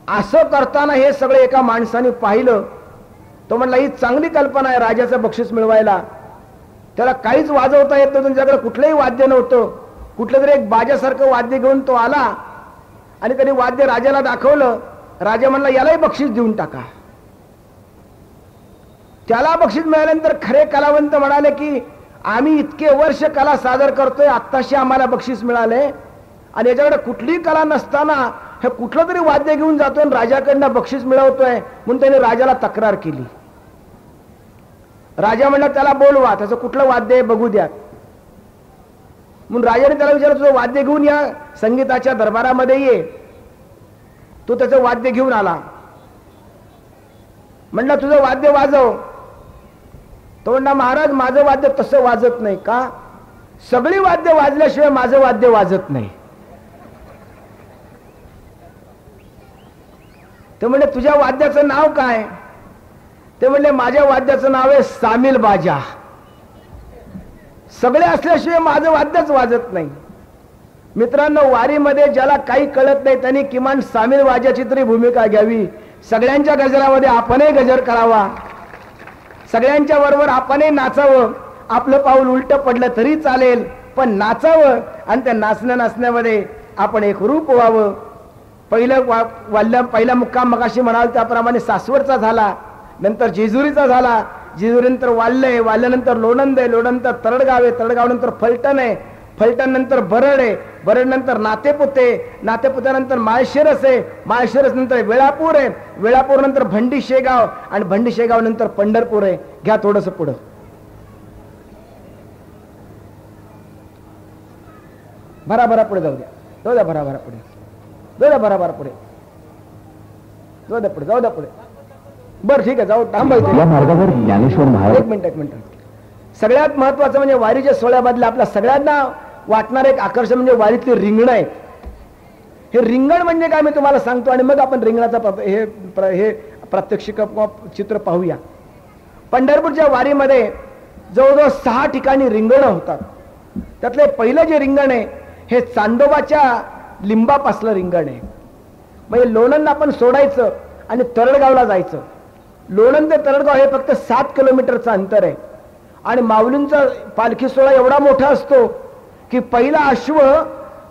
असं करताना हे सगळे एका माणसाने पाहिलं. तो म्हणला ही चांगली कल्पना आहे राजाचं बक्षीस मिळवायला. त्याला काहीच वाजवता येत नव्हतं, त्याच्याकडे कुठलंही वाद्य नव्हतं. कुठलं तरी एक बाजासारखं वाद्य घेऊन तो आला आणि त्याने वाद्य राजाला दाखवलं. राजा म्हणला यालाही बक्षीस देऊन टाका. त्याला बक्षीस मिळाल्यानंतर खरे कलावंत म्हणाले की आम्ही इतके वर्ष कला सादर करतोय, आत्ताशी आम्हाला बक्षीस मिळाले आणि याच्याकडे कुठलीही कला नसताना हे कुठलं तरी वाद्य घेऊन जातोय आणि राजाकडनं बक्षीस मिळवतोय. म्हणून त्याने राजाला तक्रार केली. राजा म्हणला त्याला बोलवा, त्याचं कुठलं वाद्य आहे बघू द्या. म्हणून राजाने त्याला विचारलं तुझं वाद्य घेऊन या, संगीताच्या दरबारामध्ये ये. तो त्याचं वाद्य घेऊन आला. म्हणला तुझं वाद्य वाजव. तो म्हणला महाराज माझं वाद्य तसं वाजत नाही. का? सगळी वाद्य वाजल्याशिवाय माझं वाद्य वाजत नाही. ते म्हणले तुझ्या वाद्याचं नाव काय? ते म्हणले माझ्या वाद्याचं नाव आहे सामील बाजा. सगळे असल्याशिवाय माझं वाद्यच वाजत नाही. मित्रांनो, वारीमध्ये ज्याला काही कळत नाही त्यांनी किमान सामील बाजाची तरी भूमिका घ्यावी. सगळ्यांच्या गजरामध्ये आपणही गजर करावा, सगळ्यांच्या बरोबर आपणही नाचावं. आपलं पाऊल उलट पडलं तरी चालेल, पण नाचावं आणि त्या नाचण्यामध्ये आपण एक रूप व्हावं. पहिला मुक्काम मगाशी म्हणाल त्याप्रमाणे सासवडचा झाला, नंतर जेजुरीचा झाला, जेजुरीनंतर वाल्य आहे, वाल्यानंतर लोणंद आहे, लोणंदनंतर तरडगाव आहे, तरडगावनंतर फलटण आहे, फलटण नंतर बरड आहे, बरड नंतर नातेपुते, नातेपुत्यानंतर माळशिरस आहे, माळशिरस नंतर वेळापूर आहे, वेळापूर नंतर भंडी शेगाव आणि भंडी शेगाव नंतर पंढरपूर आहे. घ्या थोडस पुढं. भराभरा पुढे जाऊ द्या, जाऊ द्या भराभरा पुढे, जाऊ द्या भराभरा पुढे, जाऊ द्या पुढे, जाऊ द्या पुढे. बरं ठीक आहे, जाऊ थांबायचं. या मार्गावर ज्ञानेश्वर महाराज एक मिनिट. सगळ्यात महत्वाचं म्हणजे वारीच्या सोहळ्यामधलं आपल्या सगळ्यांना वाटणार एक आकर्षण म्हणजे वारीतली रिंगण आहेत. हे रिंगण म्हणजे काय मी तुम्हाला सांगतो आणि मग आपण रिंगणाचा हे प्रात्यक्षिक चित्र पाहूया. पंढरपूरच्या वारीमध्ये जवळजवळ 6 ठिकाणी रिंगणं होतात. त्यातले पहिलं जे रिंगण आहे हे चांदोबाच्या लिंबापासलं रिंगण आहे. म्हणजे लोणंद आपण सोडायचं आणि तरडगावला जायचं. लोणंद ते तरडगाव हे फक्त 7 किलोमीटरचं अंतर आहे आणि माऊलींचा पालखी सोहळा एवढा मोठा असतो की पहिला अश्व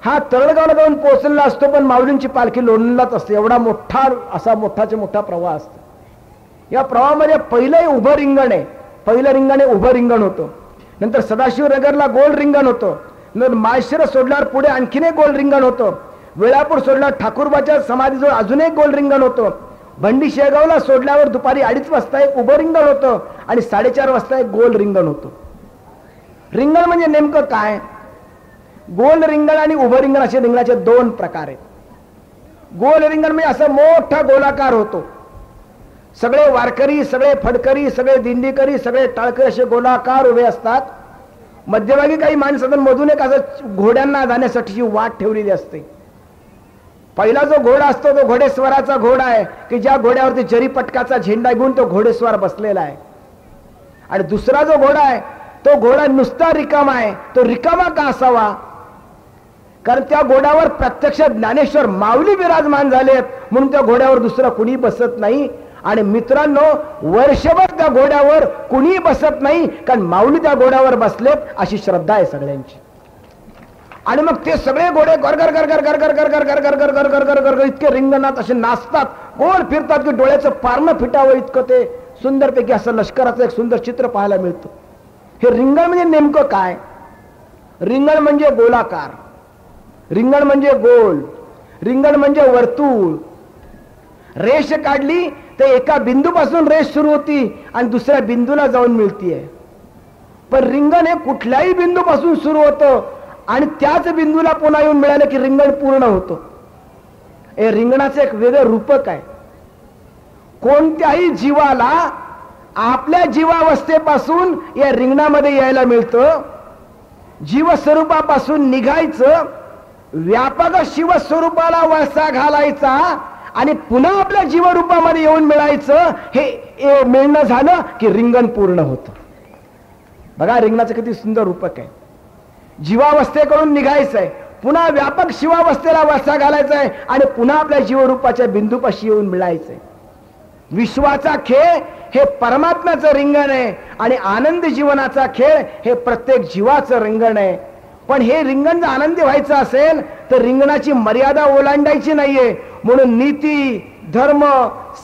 हा तरडगावला जाऊन पोहोचलेला असतो, पण माऊलींची पालखी लोणंदलाच असते. एवढा मोठा मोठाचे मोठा प्रवाह असतो. या प्रवाहामध्ये पहिलंही उभं रिंगण आहे. पहिलं रिंगण हे उभं रिंगण होतं. नंतर सदाशिवनगरला गोल रिंगण होतं. नंतर माळशिरस सोडल्यावर पुढे आणखीन एक गोल रिंगण होतं. वेळापूर सोडल्यावर ठाकूरबाच्या समाधीजवळ अजून एक गोल रिंगण होतं. भंडी शेगावला सोडल्यावर दुपारी 2:30 वाजता एक उभं रिंगण होतं आणि 4:30 वाजता एक गोल रिंगण होतं. रिंगण म्हणजे नेमकं काय? गोल रिंगण आणि उभं रिंगण असे रिंगणाचे 2 प्रकार आहेत. गोल रिंगण म्हणजे असं मोठा गोलाकार होतो. सगळे वारकरी, सगळे फडकरी, सगळे दिंडीकरी, सगळे टाळकरी असे गोलाकार उभे असतात. मध्यभागी काही माणसातून मधून एक असं घोड्यांना जाण्यासाठीची वाट ठेवलेली असते. पहिला जो घोडा असतो तो घोडेस्वाराचा घोडा आहे की ज्या घोड्यावरती जरीपटकाचा झेंडा घेऊन तो घोडेस्वार बसलेला आहे. आणि दुसरा जो घोडा आहे तो घोडा नुसता रिकामा आहे. तो रिकामा का असावा? कारण त्या घोड्यावर प्रत्यक्ष ज्ञानेश्वर माऊली विराजमान झालेत म्हणून त्या घोड्यावर दुसरं कुणी बसत नाही. आणि मित्रांनो, वर्षभर त्या घोड्यावर कुणी बसत नाही, कारण माऊली त्या घोड्यावर बसलेत अशी श्रद्धा आहे सगळ्यांची. आणि मग ते सगळे घोडे गरगर गरगर गरगर गरगर गरगर गरगर गरगर गरगर इतके रिंगणात असे नाचतात, गोल फिरतात की डोळ्याचं पारणं फिटावं इतकं ते सुंदरपैकी असं लष्कराचं एक सुंदर चित्र पाहायला मिळतं. हे रिंगण म्हणजे नेमकं काय? रिंगण म्हणजे गोलाकार, रिंगण म्हणजे गोल, रिंगण म्हणजे वर्तुळ. रेष काढली तर एका बिंदूपासून रेष सुरू होती आणि दुसऱ्या बिंदूला जाऊन मिळतीये. पण रिंगण हे कुठल्याही बिंदूपासून सुरू होतं आणि त्याच बिंदूला पुन्हा येऊन मिळालं की रिंगण पूर्ण होतं. हे रिंगणाचं एक वेगळं रूपक आहे. कोणत्याही जीवाला आपल्या जीवावस्थेपासून या रिंगणामध्ये यायला मिळतं. जीवस्वरूपापासून निघायचं, व्यापक शिवस्वरूपाला वळसा घालायचा आणि पुन्हा आपल्या जीवरूपामध्ये येऊन मिळायचं. हे मिळणं झालं की रिंगण पूर्ण होतं. बघा रिंगणाचं किती सुंदर रूपक आहे. जीवावस्थेकडून निघायचंय, पुन्हा व्यापक शिवावस्थेला वळसा घालायचा आहे आणि पुन्हा आपल्या जीवरूपाच्या बिंदूपाशी येऊन मिळायचंय. विश्वाचा खेळ हे परमात्म्याचं रिंगण आहे आणि आनंद जीवनाचा खेळ हे प्रत्येक जीवाचं रिंगण आहे. पण हे रिंगण जर आनंदी व्हायचं असेल तर रिंगणाची मर्यादा ओलांडायची नाहीये. म्हणून नीती, धर्म,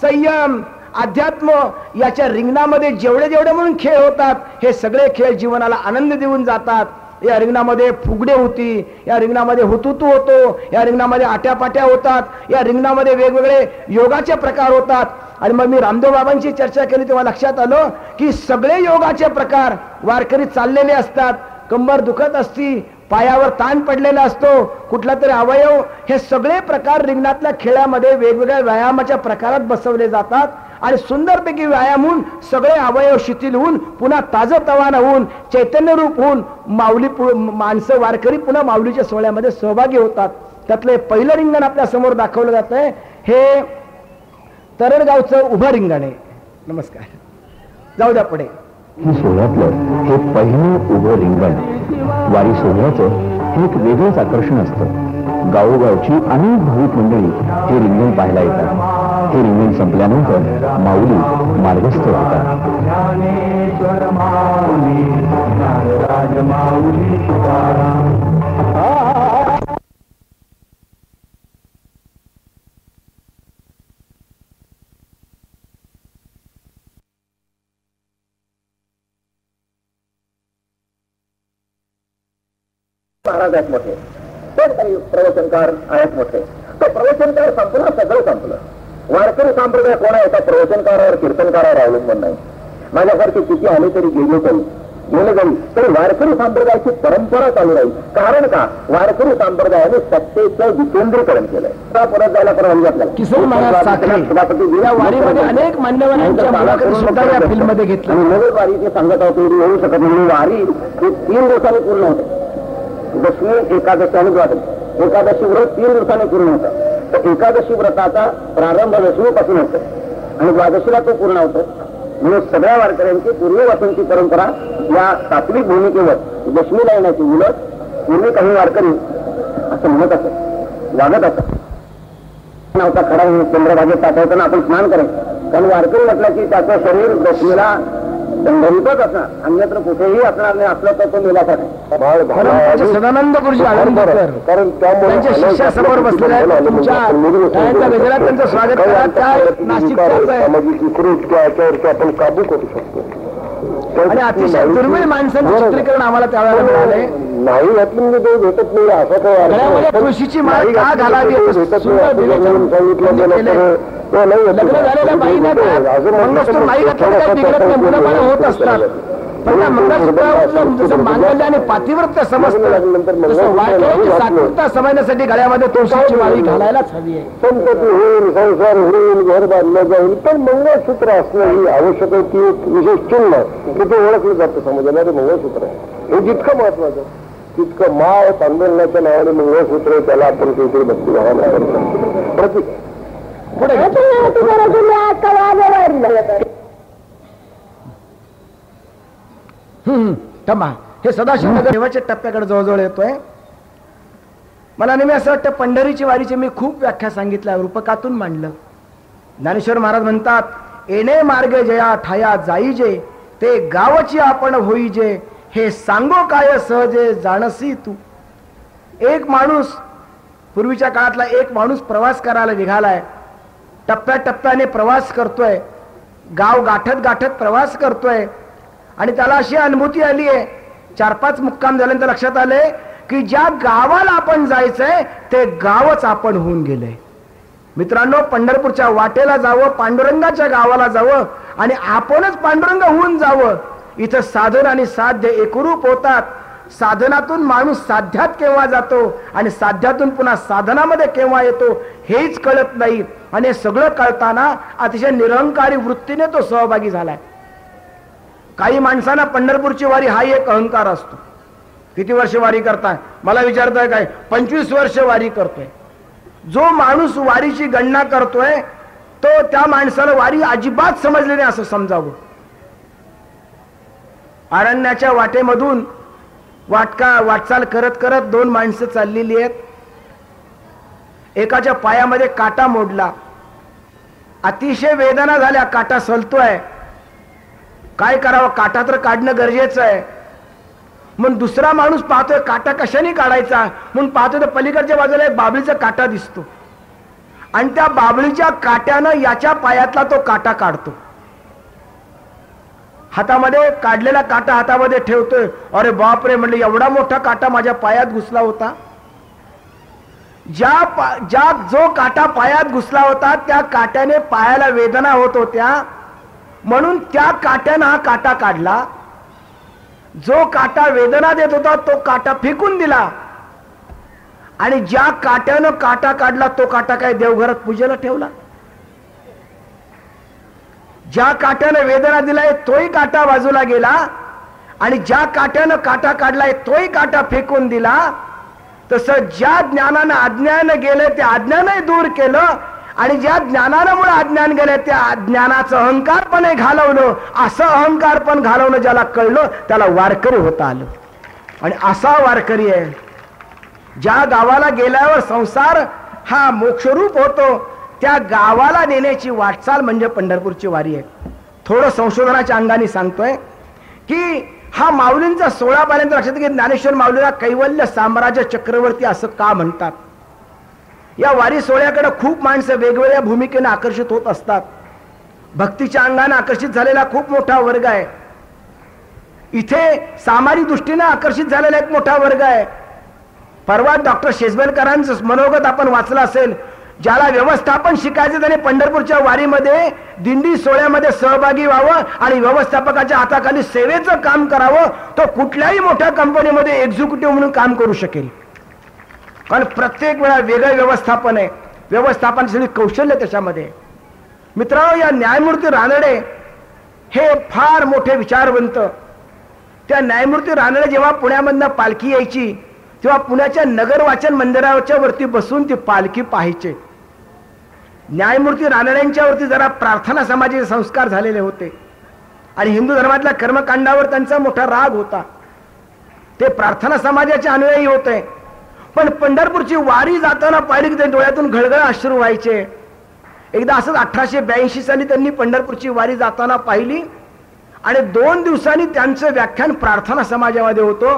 संयम, अध्यात्म याच्या रिंगणामध्ये जेवढे जेवढे म्हणून खेळ होतात हे सगळे खेळ जीवनाला आनंद देऊन जातात. या रिंगणामध्ये फुगडे होती, या रिंगणामध्ये हुतुतू होतो, या रिंगणामध्ये आट्यापाट्या होतात, या रिंगणामध्ये वेगवेगळे योगाचे प्रकार होतात. आणि मग मी रामदेव बाबांची चर्चा केली तेव्हा लक्षात आलं की सगळे योगाचे प्रकार वारकरी चाललेले असतात. कंबर दुखत असती, पायावर ताण पडलेला असतो, कुठला तरी अवयव, हे सगळे प्रकार रिंगणातल्या खेळामध्ये वेगवेगळ्या व्यायामाच्या प्रकारात बसवले जातात. आणि सुंदरपैकी व्यायाम होऊन सगळे अवयव शिथिल होऊन पुन्हा ताजतवाना होऊन चैतन्यरूप होऊन माऊली माणसं वारकरी पुन्हा माऊलीच्या सोहळ्यामध्ये सहभागी होतात. त्यातलं पहिलं रिंगण आपल्या समोर दाखवलं जात आहे. हे तरडगावचं उभं रिंगण आहे. नमस्कार, जाऊ द्या पुढे. ही सोहळ्यातलं हे पहिलं उभं रिंगण वारी सोहळ्याचं हे एक वेगळंच आकर्षण असतं. गावोगावची अनेक भाविक मंडळी हे रिंगण पाहायला येतात. हे रिंगण संपल्यानंतर माऊली मार्गस्थ होतात. ज्ञानेश्वर माऊली, ज्ञानराज माऊली तुकाराम. महाराज आहेत मोठे, पण काही प्रवचनकार आहेत मोठे. तो प्रवचनकार संपला, सगळं संपलं. वारकरी संप्रदाय कोणा एका प्रवचनकारावर कीर्तनकारावर अवलंबून नाही. माझ्यासारखी किती आले तरी गेले तरी वारकरी संप्रदायाची परंपरा चालू राहील. कारण का? वारकरी संप्रदायाने सत्तेचं विकेंद्रीकरण केलंय. परत जायला परवानगी आपल्याला किशोर महाराज साखरे या वारीमध्ये अनेक मान्यवरांच्या मुलाखती सुद्धा या फिल्ममध्ये घेतल्या. आणि नवीन वारीची सांगत होती येऊ शकत नाही. वारी ही 3 दिवसांनी पूर्ण होते. दशमी, एकादशी आणि द्वादशी. एकादशी व्रत 3 दिवसांनी पूर्ण होतं. तर एकादशी व्रताचा प्रारंभ दशमीपासून होतो आणि द्वादशीला तो पूर्ण होतो. म्हणून सगळ्या वारकऱ्यांची पूर्वीपासूनची परंपरा या सात्विक भूमिकेवर दशमीला येण्याची उलट पूर्वी काही वारकरी असं म्हणत असत, वागत असत. नव्हता खरा चंद्रभागेत टाकायचं आपण स्नान करायचं. कारण वारकरी म्हटलं की त्याचं शरीर दशमीला दंडरीतच असणार, अन्यत्र कुठेही असणार नाही. असलं तर तो मेलाचा नाही. सदानंद गुरुजी आळंदीकर कारण त्यांच्या शिष्यासमोर बसलेले आहेत. तुमच्या टाळ्यांच्या गजरात त्यांचं स्वागत करा. त्या नाशिकच्याच आहे सामाजिक विकृत याच्यावरती आपण काबू करू शकतो. आणि अतिशय दुर्मिळ माणसांचं चित्रीकरण आम्हाला त्यावेळेला मिळाले. नाही यातून मी ते भेटत नाही असं काही गळ्यामध्ये तुळशीची माळ का घालावी सुंदर दिव्याचं केलंय. लग्न झालेल्या बाईने मंगळसूत्र नाही घातलं काही बिघडत नाही, मुलं बाळ होत असतात. पण त्या मंगळसूत्रावरून जसं मांगल्य आणि पातिव्रत्य समजतं तसं वाटल्याची सात्विकता समजण्यासाठी गळ्यामध्ये तुळशीची माळी घालायलाच हवी आहे. संपत्ती होईल, संसार होईल, घर बांधलं जाईल, पण मंगळसूत्र असणं ही आवश्यक आहे. ती एक विशेष चिन्ह आहे की ते ओळखलं जातं समाजाला. ते मंगळसूत्र आहे हे जितकं महत्वाचं तितकं माळ तांदळण्याच्या नावाने मंगळसूत्र त्याला आपण काहीतरी भक्तिभावाला करतो प्रतीक पुढे थांबा. हे सदाशिवनगर देवाच्या टप्प्याकडे जवळजवळ येतोय. मला नेहमी असं वाटतं पंढरीची वारीची मी खूप व्याख्या सांगितल्या, रूपकातून मांडलं. ज्ञानेश्वर महाराज म्हणतात, येणे मार्ग जया ठाया जाईजे, ते गावची आपण होईजे, हे सांगो काय सहजे जाणसी तू. एक माणूस, पूर्वीच्या काळातला एक माणूस प्रवास करायला निघालाय. टप्प्याटप्प्याने प्रवास करतोय, गाव गाठत गाठत प्रवास करतोय. आणि त्याला अशी अनुभूती आली आहे, 4-5 मुक्काम झाल्यानंतर लक्षात आलंय की ज्या गावाला आपण जायचंय ते गावच आपण होऊन गेले. मित्रांनो, पंढरपूरच्या वाटेला जावं, पांडुरंगाच्या गावाला जावं आणि आपणच पांडुरंग होऊन जावं. इथं साधन आणि साध्य एकरूप होतात. साधनातून माणूस साध्यात केव्हा जातो आणि साध्यातून पुन्हा साधनामध्ये केव्हा येतो हेच कळत नाही. आणि हे सगळं कळताना अतिशय निरंकारी वृत्तीने तो सहभागी झालाय. काही माणसांना पंढरपूरची वारी हा एक अहंकार असतो. किती वर्ष वारी करताय मला विचारताय काय? 25 वर्ष वारी करतोय. जो माणूस वारीची गणना करतोय तो त्या माणसाला वारी अजिबात समजली नाही असं समजावं. अरण्याच्या वाटेमधून वाटचाल करत करत 2 माणसं चाललेली आहेत. एकाच्या पायामध्ये काटा मोडला, अतिशय वेदना झाल्या, काटा सलतोय. काय करावं, काटा तर काढणं गरजेचं आहे. मग दुसरा माणूस पाहतोय काटा कशाने काढायचा म्हणून पाहतोय तर पलीकडच्या बाजूला एक बाबळीचा काटा दिसतो आणि त्या बाबळीच्या काट्यानं याच्या पायातला तो काटा काढतो. हातामध्ये काढलेला काटा हातामध्ये ठेवतोय. अरे बापरे म्हणलं, एवढा मोठा काटा माझ्या पायात घुसला होता. जो काटा पायात घुसला होता त्या काट्याने पायाला वेदना होत होत्या म्हणून त्या काट्यानं हा काटा काढला. जो काटा वेदना देत होता तो काटा फेकून दिला आणि ज्या काट्यानं काटा काढला तो काटा काय देवघरात पूजेला ठेवला. ज्या काट्यानं वेदना दिलाय तोही काटा बाजूला गेला आणि ज्या काट्यानं काटा काढलाय तोही काटा फेकून दिला. तसं ज्या ज्ञानानं अज्ञान गेलं ते अज्ञानही दूर केलं आणि ज्या ज्ञानामुळे अज्ञान गेले त्या अज्ञानाचं अहंकारपणे घालवलं. असं अहंकारपण घालवलं ज्याला कळलं त्याला वारकरी होता आलं. आणि असा वारकरी आहे ज्या गावाला गेल्यावर संसार हा मोक्षरूप होतो त्या गावाला नेण्याची वाटचाल म्हणजे पंढरपूरची वारी आहे. थोडं संशोधनाच्या अंगाने सांगतोय की हा माऊलींचा 16 पर्यंत लक्षात घे. ज्ञानेश्वर माऊलीला कैवल्य साम्राज्य चक्रवर्ती असं का म्हणतात? या वारी सोहळ्याकडे खूप माणसं वेगवेगळ्या भूमिकेने आकर्षित होत असतात. भक्तीच्या अंगाने आकर्षित झालेला खूप मोठा वर्ग आहे. इथे सामाजिक दृष्टीने आकर्षित झालेला एक मोठा वर्ग आहे. परवा डॉक्टर शेजबलकरांचं मनोगत आपण वाचलं असेल. ज्याला व्यवस्थापन शिकायचं त्याने पंढरपूरच्या वारीमध्ये दिंडी सोहळ्यामध्ये सहभागी व्हावं आणि व्यवस्थापकाच्या हाताखाली सेवेचं काम करावं. तो कुठल्याही मोठ्या कंपनीमध्ये एक्झिक्युटिव्ह म्हणून काम करू शकेल. कारण प्रत्येक वेळा वेगळं व्यवस्थापन आहे. व्यवस्थापनाची कौशल्य त्याच्यामध्ये. मित्रांनो, या न्यायमूर्ती रानडे हे फार मोठे विचारवंत. त्या न्यायमूर्ती रानडे जेव्हा पुण्यामधनं पालखी यायची तेव्हा पुण्याच्या नगर वाचन मंदिराच्या वरती बसून ती पालखी पाहायचे. न्यायमूर्ती रानड्यांच्या वरती जरा प्रार्थना समाजाचे संस्कार झालेले होते आणि हिंदू धर्मातल्या कर्मकांडावर त्यांचा मोठा राग होता. ते प्रार्थना समाजाचे अनुयायी होते. पण पंढरपूरची वारी जाताना पाहिली की ते डोळ्यातून घळघळ अश्रू व्हायचे. एकदा असंच 1882 साली त्यांनी पंढरपूरची वारी जाताना पाहिली आणि 2 दिवसांनी त्यांचं व्याख्यान प्रार्थना समाजामध्ये होतो.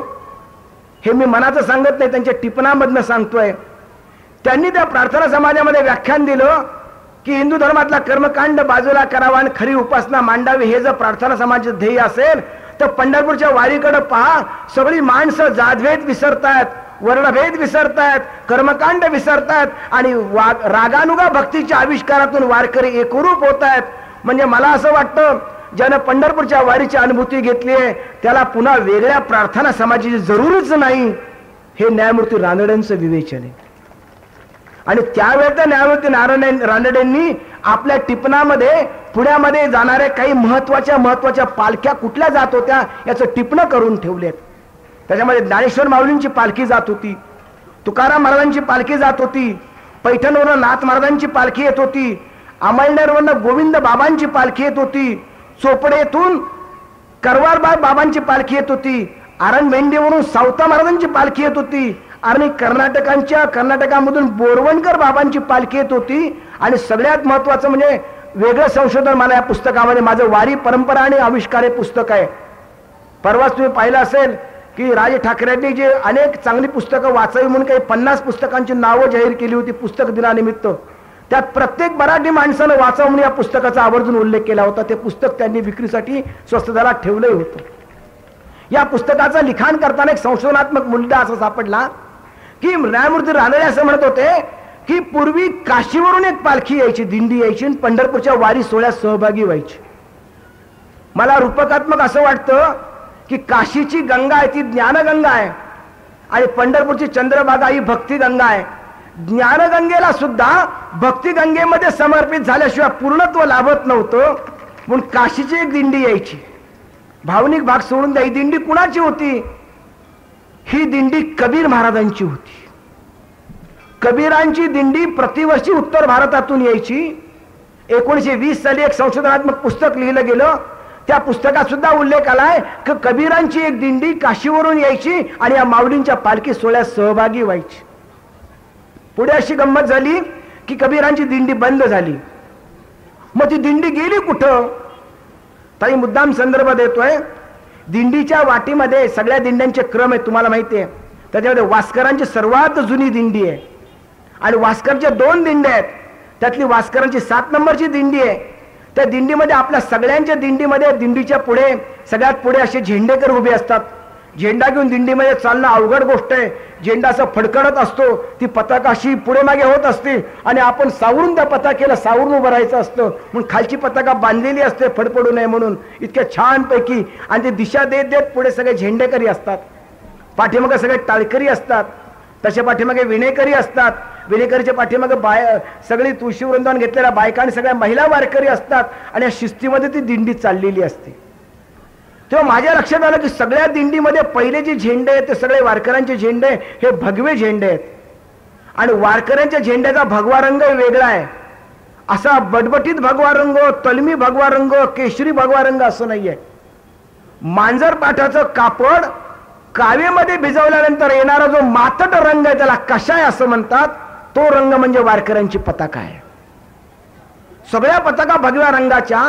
हे मी मनाचं सांगत नाही, त्यांच्या टिपणामधनं सांगतोय. त्यांनी त्या प्रार्थना समाजामध्ये व्याख्यान दिलं की हिंदू धर्मातला कर्मकांड बाजूला करावा आणि खरी उपासना मांडावी. हे जर प्रार्थना समाजाचं ध्येय असेल तर पंढरपूरच्या वारीकडे पहा. सगळी माणसं जातभेद विसरतायत, वर्णभेद विसरतायत, कर्मकांड विसरतायत आणि रागानुगा भक्तीच्या आविष्कारातून वारकरी एकरूप होत आहेत. म्हणजे मला असं वाटतं ज्यानं पंढरपूरच्या वारीची अनुभूती घेतली आहे त्याला पुन्हा वेगळ्या प्रार्थना समाजाची जरूरच नाही. हे न्यायमूर्ती रानडेंचं विवेचन आहे. आणि त्यावेळेस न्यायमूर्ती रानडेंनी आपल्या टिपणामध्ये पुण्यामध्ये जाणाऱ्या काही महत्वाच्या पालख्या कुठल्या जात होत्या याचं टिपणं करून ठेवलेत. त्याच्यामध्ये ज्ञानेश्वर माऊलींची पालखी जात होती, तुकाराम महाराजांची पालखी जात होती, पैठणवरून नाथ महाराजांची पालखी येत होती, अमळनेरवरून गोविंद बाबांची पालखी येत होती, चोपडेतून करवारबाग बाबांची पालखी येत होती, आरणभेंडीवरून सावता महाराजांची पालखी येत होती आणि कर्नाटकामधून बोरवणकर बाबांची पालखी येत होती. आणि सगळ्यात महत्वाचं म्हणजे वेगळं संशोधन मला या पुस्तकामध्ये, माझं वारी परंपरा आणि आविष्कार हे पुस्तक आहे. परवाच तुम्ही पाहिलं असेल की राज ठाकरेंनी जे अनेक चांगली पुस्तकं वाचावी म्हणून काही 50 पुस्तकांची नावं जाहीर केली होती पुस्तक दिनानिमित्त. त्यात प्रत्येक मराठी माणसानं वाचावं म्हणून या पुस्तकाचा आवर्जून उल्लेख केला होता. ते पुस्तक त्यांनी विक्रीसाठी स्वस्त दरात ठेवलंही होतं. या पुस्तकाचं लिखाण करताना एक संशोधनात्मक मुद्दा असा सापडला की न्यायमूर्ती रानडे असं म्हणत होते की पूर्वी काशीवरून एक पालखी यायची, दिंडी यायची आणि पंढरपूरच्या वारी सोहळ्यात सहभागी व्हायची. मला रूपकात्मक असं वाटतं की काशीची गंगा आहे ती ज्ञानगंगा आहे आणि पंढरपूरची चंद्रभागा ही भक्ती गंगा आहे. ज्ञानगंगेला सुद्धा भक्ती गंगेमध्ये समर्पित झाल्याशिवाय पूर्णत्व लाभत नव्हतं. म्हणून काशीची एक दिंडी यायची. भावनिक भाग सोडून द्या, ही दिंडी कुणाची होती? ही दिंडी कबीर महाराजांची होती. कबीरांची दिंडी प्रतिवर्षी उत्तर भारतातून यायची. 1920 साली एक संशोधनात्मक पुस्तक लिहिलं गेलं. त्या पुस्तकात सुद्धा उल्लेख आलाय की कबीरांची एक दिंडी काशीवरून यायची आणि या माऊलींच्या पालखी सोहळ्यात सहभागी व्हायची. पुढे अशी गंमत झाली की कबीरांची दिंडी बंद झाली. मग ती दिंडी गेली कुठं? ताई मुद्दाम संदर्भ देतोय. दिंडीच्या वाटीमध्ये सगळ्या दिंड्यांचे क्रम आहेत, तुम्हाला माहिती आहे. त्याच्यामध्ये वास्करांची सर्वात जुनी दिंडी आहे आणि वास्करच्या 2 दिंड्या आहेत. त्यातली वास्करांची 7 नंबरची दिंडी आहे. त्या दिंडीमध्ये आपल्या सगळ्यांच्या दिंडीमध्ये दिंडीच्या पुढे सगळ्यात पुढे असे झेंडेकर उभे असतात. झेंडा घेऊन दिंडीमध्ये चालणं अवघड गोष्ट आहे. झेंडा असं फडकडत असतो, ती पताका अशी पुढे मागे होत असते आणि आपण सावरून त्या पताकेला सावरून उभं राहायचं असतं. म्हणून खालची पताका बांधलेली असते फडफडू नये म्हणून इतक्या छानपैकी. आणि ते दिशा देत देत पुढे सगळे झेंडेकरी असतात, पाठीमागे सगळे टाळकरी असतात, तशा पाठीमागे विणेकरी असतात, विणेकरीच्या पाठीमागे सगळी तुळशी वृंदावन घेतलेल्या बायका आणि सगळ्या महिला वारकरी असतात आणि या शिस्तीमध्ये ती दिंडी चाललेली असते. तेव्हा माझ्या लक्षात आलं की सगळ्या दिंडीमध्ये पहिले जे झेंडे आहेत ते सगळे वारकऱ्यांचे झेंडे हे भगवे झेंडे आहेत आणि वारकऱ्यांच्या झेंड्याचा भगवा रंग वेगळा आहे. असा बटबटीत भगवा रंग, तलमी भगवा रंग, केशरी भगवा रंग असं नाहीये. मांजर पाठाचं कापड कावेमध्ये भिजवल्यानंतर येणारा जो मातट रंग आहे त्याला कशाय असं म्हणतात. तो रंग म्हणजे वारकऱ्यांची पताका आहे. सगळ्या पताका भगव्या रंगाच्या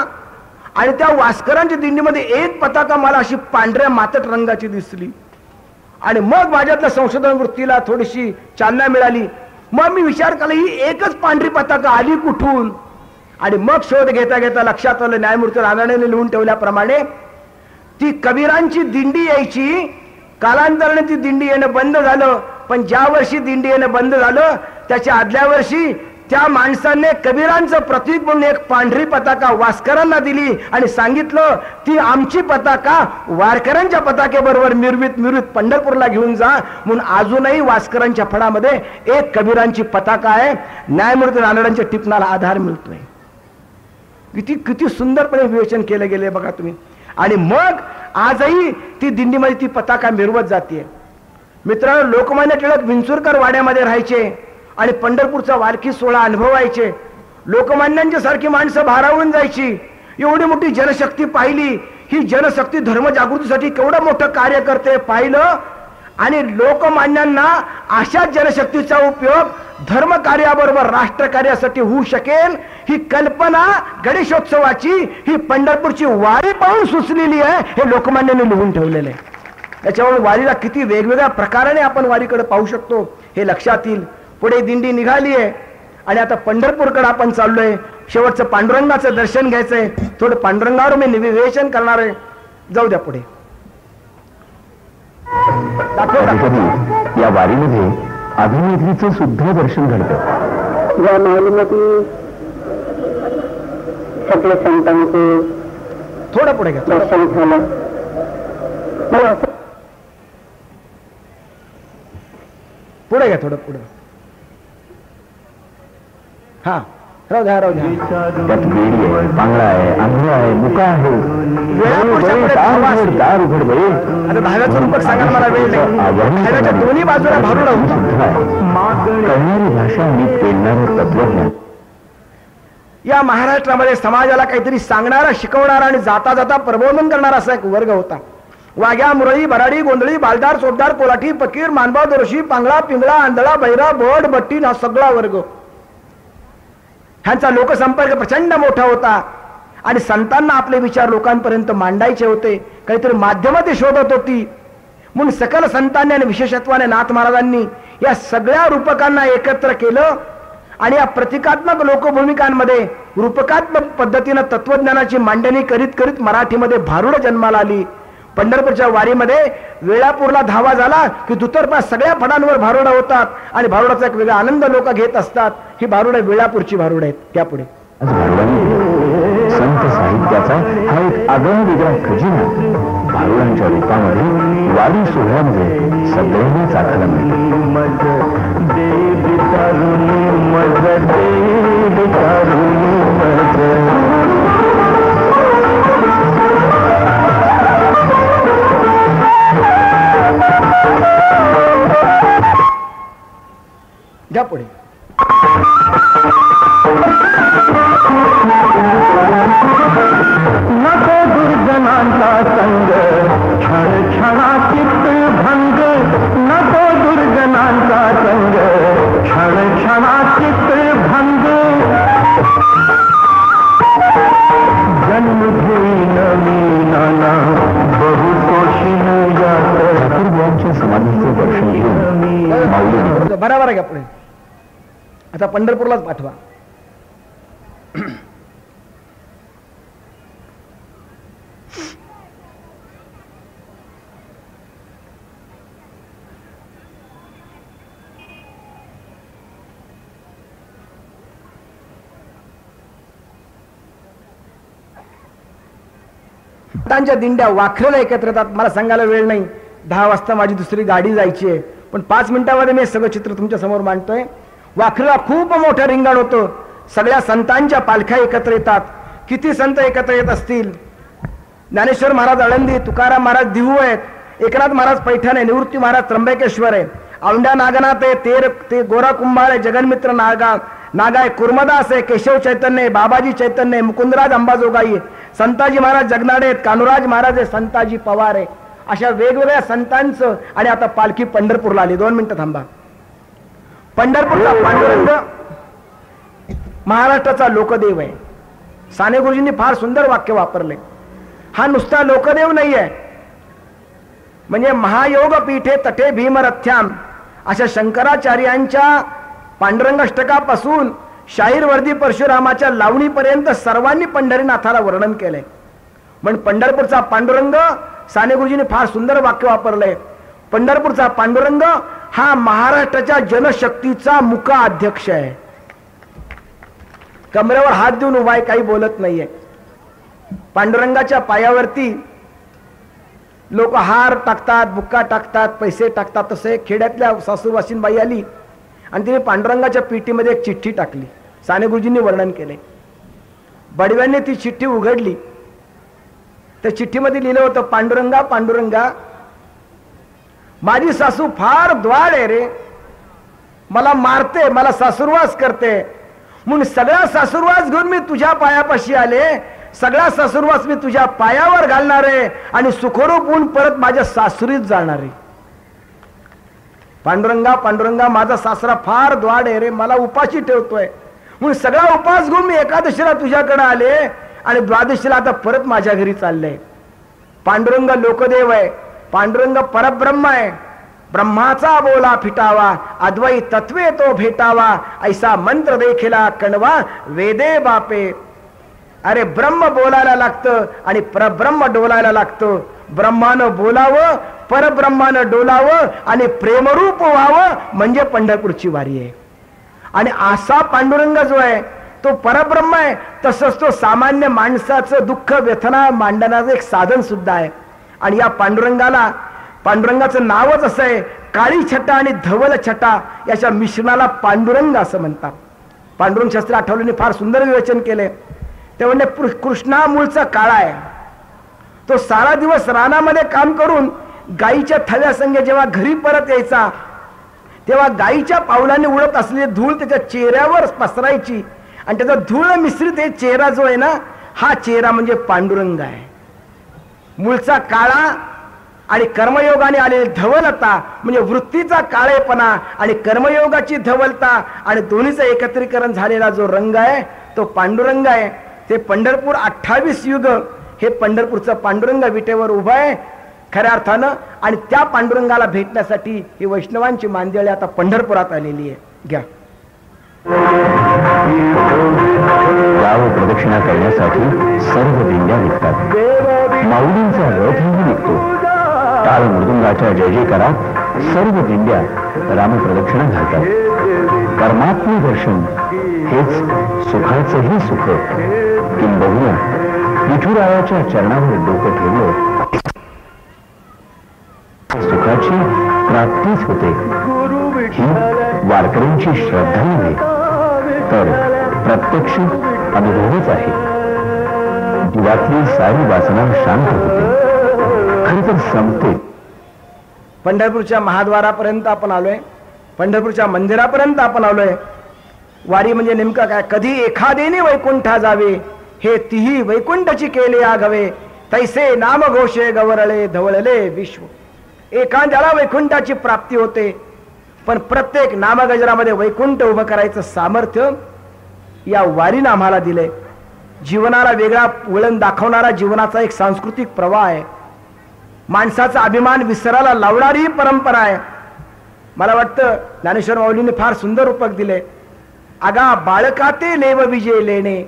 आणि त्या वास्करांच्या दिंडीमध्ये एक पताका मला अशी पांढऱ्या मातट रंगाची दिसली आणि मग माझ्यातल्या संशोधन वृत्तीला थोडीशी चालना मिळाली. मग मी विचार केला ही एकच पांढरी पताका आली कुठून? आणि मग शोध घेता घेता लक्षात आलं न्यायमूर्ती रानडेने लिहून ठेवल्याप्रमाणे ती कबीरांची दिंडी यायची. कालांतराने ती दिंडी येणं बंद झालं, पण ज्या वर्षी दिंडी येणं बंद झालं त्याच्या आदल्या वर्षी त्या माणसाने कबीरांचं प्रतीक म्हणून एक पांढरी पताका वास्करांना दिली आणि सांगितलं ती आमची पताका वारकऱ्यांच्या पताकेबरोबर मिरवीत पंढरपूरला घेऊन जा. म्हणून अजूनही वास्करांच्या फडामध्ये एक कबीरांची पताका आहे. न्यायमूर्ती रानडेंच्या टिपणाला आधार मिळतोय. किती सुंदरपणे विवेचन केलं गेले बघा तुम्ही. आणि मग आजही ती दिंडीमध्ये ती पताका मिरवत जाते. मित्रांनो, लोकमान्य टिळक विंचुरकर वाड्यामध्ये राहायचे आणि पंढरपूरचा वारकी सोहळा अनुभवायचे. लोकमान्यांच्या सारखी माणसं भारावून जायची. एवढी मोठी जनशक्ती पाहिली. ही जनशक्ती धर्मजागृतीसाठी केवढं मोठं कार्य करते पाहिलं आणि लोकमान्यांना अशा जनशक्तीचा उपयोग धर्म कार्याबरोबर राष्ट्र कार्यासाठी होऊ शकेल ही कल्पना गणेशोत्सवाची ही पंढरपूरची वारी पाहून सुचलेली आहे, हे लोकमान्यांनी लिहून ठेवलेलं आहे. त्याच्यामुळे वारीला किती वेगवेगळ्या प्रकाराने आपण वारीकडे पाहू शकतो हे लक्षात येईल. पुढे दिंडी निघाली आहे आणि आता पंढरपूरकडे आपण चाललोय. शेवटचं पांडुरंगाचं दर्शन घ्यायचंय. थोडं पांडुरंगावर मी निवेदन करणार आहे. जाऊ द्या पुढे. कधी या वारीमध्ये अभिनेत्रीचं सुद्धा दर्शन घडतं. या माऊलीमध्ये सगळे संतांचे थोडं पुढे घ्या. दर्शन झालं. पुढे घ्या, थोडं पुढे. हा राहू द्या, राहू द्या. त्यात वेडी आहे, बांगडा आहे, आंधळा आहे, मुका आहे. दार उघड बाई. आता दहाव्याचं रूपक सांगा मला वेळ नाही. दहाव्याच्या दोन्ही बाजूला भारूड कळणारी भाषा आणि पेलणारं तत्वज्ञान. या महाराष्ट्रामध्ये समाजाला काहीतरी सांगणारा, शिकवणारा आणि जाता जाता प्रबोधन करणारा असा एक वर्ग होता. वाघ्या, मुरळी, भराडी, गोंधळी, बालदार, सोपदार, कोलाठी, फकीर, मानभाव, दोरशी, पांगळा, पिंगळा, आंधळा, बैरा, बोड, बट्टी हा सगळा वर्ग. ह्यांचा लोकसंपर्क प्रचंड मोठा होता आणि संतांना आपले विचार लोकांपर्यंत मांडायचे होते. काहीतरी माध्यम ते शोधत होती. म्हणून सकल संतांनी आणि विशेषत्वाने नाथ महाराजांनी या सगळ्या रूपकांना एकत्र केलं आणि या प्रतिकात्मक लोकभूमिकांमध्ये रूपकात्मक पद्धतीनं तत्वज्ञानाची मांडणी करीत करीत मराठीमध्ये भारुड जन्माला आली. पंढरपूरच्या वारीमध्ये वेळापूरला धावा झाला की दुतर्फा सगळ्या फडांवर भारुडा होतात आणि भारुडाचा एक वेगळा आनंद लोक घेत असतात. ही भारुड वेळापूरची भारुड आहेत. त्यापुढे संत साहित्याचा हा एक आगळा वेगळा खजिना भारुडांच्या रूपामध्ये वारी सोहळ्यामध्ये सगळ्यांना चाखायला द्या पुढे. नको दुर्जनांचा संग क्षण क्षणाचित भंग. नको दुर्जनांचा संग क्षण क्षणाचित भंग. जन्म घेईन मी नाना बहुतोषीन ठाकूरबाईंच्या समाधीचं दर्शन घेऊन बरोबर आहे का पुढे. आता पंढरपूरलाच पाठवा. त्यांच्या दिंड्या वाखरेला एकत्र येतात. मला सांगायला वेळ नाही. 10 वाजता माझी दुसरी गाडी जायची आहे, पण 5 मिनिटांमध्ये मी सगळं चित्र तुमच्या समोर मांडतोय. वाखरेला खूप मोठं रिंगण होतं. सगळ्या संतांच्या पालख्या एकत्र येतात. किती संत एकत्र येत असतील. ज्ञानेश्वर महाराज आळंदी, तुकाराम महाराज दिहू आहेत, एकनाथ महाराज पैठण आहे, निवृत्ती महाराज त्र्यंबकेश्वर आहे, औंढ्या नागनाथ आहे, ते गोरा कुंभार आहे, जगन्मित्र नागा आहे, कुर्मदास आहे, केशव चैतन्य आहे, बाबाजी चैतन्य आहे, मुकुंदराज अंबाजोगाई आहे, संताजी महाराज जगनाडे आहेत, कानुराज महाराज आहे, संताजी पवार आहे. अशा वेगवेगळ्या संतांचं. आणि आता पालखी पंढरपूरला आली. 2 मिनिटं थांबा. पंढरपूरचा पांडुरंग महाराष्ट्राचा लोकदेव आहे. साने गुरुजींनी फार सुंदर वाक्य वापरले. हा नुसता लोकदेव नाही आहे, म्हणजे महायोग पीठे तटे भीमरथ्याम अशा शंकराचार्यांच्या पांडुरंगाष्टकापासून शाहीरवर्दी परशुरामाच्या लावणीपर्यंत सर्वांनी पंढरीनाथाला वर्णन केलंय. पण पंढरपूरचा पांडुरंग, साने गुरुजींनी फार सुंदर वाक्य वापरलंय. पंढरपूरचा पांडुरंग हा महाराष्ट्राच्या जनशक्तीचा मुका अध्यक्ष आहे. कमरेवर हात देऊन उभा आहे, काही बोलत नाहीये. पांडुरंगाच्या पायावरती लोक हार टाकतात, बुक्का टाकतात, पैसे टाकतात. तसे खेड्यातल्या सासूरवासीन बाई आली आणि तिने पांडुरंगाच्या पेटीमध्ये एक चिठ्ठी टाकली. साने गुरुजींनी वर्णन केले. बडव्यांनी ती चिठ्ठी उघडली. त्या चिठ्ठीमध्ये लिहिलं होतं, पांडुरंगा पांडुरंगा, माझी सासू फार द्वाड आहे रे, मला मारते, मला सासूरवास करते, म्हणून सगळा सासूरवास घेऊन मी तुझ्या पायापाशी आले. सगळा सासूरवास मी तुझ्या पायावर घालणार आहे आणि सुखरूप होऊन परत माझ्या सासुरीत जाणार आहे. पांडुरंगा पांडुरंगा माझा सासरा फार द्वाड आहे रे, मला उपाशी ठेवतोय, म्हणून सगळा उपास घेऊन मी एकादशीला तुझ्याकडे आले आणि द्वादशीला आता परत माझ्या घरी चाललंय. पांडुरंग लोकदेव आहे, पांडुरंग परब्रह्म आहे, ब्रह्माचा बोला फिटावा, अद्वैत तत्वे तो भेटावा, ऐसा मंत्र देखीला कणवा वेदे बापे. अरे ब्रह्म बोलायला लागतं आणि परब्रह्म डोलायला लागतं. ब्रह्मानं बोलावं, परब्रह्मानं डोलावं आणि प्रेमरूप व्हावं म्हणजे पंढरपूरची वारी आहे. आणि असा पांडुरंग जो आहे तो परब्रह्म आहे, तसंच तो सामान्य माणसाचं दुःख व्यथना मांडण्याचं एक साधन सुद्धा आहे. आणि या पांडुरंगाला, पांडुरंगाचं नावच असं आहे, काळी छटा आणि धवल छटा याच्या मिश्रणाला पांडुरंग असं म्हणतात. पांडुरंग शास्त्री आठवलेंनी फार सुंदर विवेचन केले. ते म्हणजे कृष्णा मूळचा काळा आहे, तो सारा दिवस रानामध्ये काम करून गाईच्या थव्या संगे जेव्हा घरी परत यायचा तेव्हा गाईच्या पावलाने उडत असलेली धूळ त्याच्या चेहऱ्यावर पसरायची आणि त्याचा धूळ मिश्रित हे चेहरा जो आहे ना, हा चेहरा म्हणजे पांडुरंग आहे. मूळचा काळा आणि कर्मयोगाने आलेली धवलता म्हणजे वृत्तीचा काळेपणा आणि कर्मयोगाची धवलता आणि दोन्हीचं एकत्रीकरण झालेला जो रंग आहे तो पांडुरंग आहे. ते पंढरपूर 28 युग हे पंढरपूरचं पांडुरंग विटेवर उभं आहे खऱ्या अर्थानं. आणि त्या पांडुरंगाला भेटण्यासाठी ही वैष्णवांची मांदियाळी आता पंढरपुरात आलेली आहे. घ्या गाव प्रदक्षिणा करण्यासाठी सर्व दिंड्या निघतात. माऊलींचा रथही निघतो. टाळ मृदुंगाच्या जय जयकारात सर्व दिंड्या रामप्रदक्षिणा घालतात. परमात्मा दर्शन हेच सुखाचंही सुख. किंबहुना विठुरायाच्या चरणावर डोकं ठेवलं सुखाची प्राप्तीच होते. ही वारकऱ्यांची श्रद्धा नव्हे तर प्रत्यक्ष अनुभवच आहे. जीवातली सारी वासना शांत होते, खरं तर संपते. पंढरपूरच्या महाद्वारापर्यंत आपण आलोय, पंढरपूरच्या मंदिरापर्यंत आपण आलोय. वारी म्हणजे नेमकं काय? कधी एखादेने वैकुंठा जावे, हे तिही वैकुंठाची केले आगवे, तैसे नाम घोषे गवरळे धवळले विश्व. एखाद्याला वैकुंठाची प्राप्ती होते, पण प्रत्येक नामगजरामध्ये वैकुंठ उभं करायचं सामर्थ्य या वारीनं आम्हाला दिलंय. जीवनाला वेगळा वळण दाखवणारा जीवनाचा एक सांस्कृतिक प्रवाह आहे. माणसाचा अभिमान विसरायला लावणारी परंपरा आहे. मला वाटतं ज्ञानेश्वर माऊलींनी फार सुंदर रूपक दिले. आगा बाळकाते लेव विजय लेणे,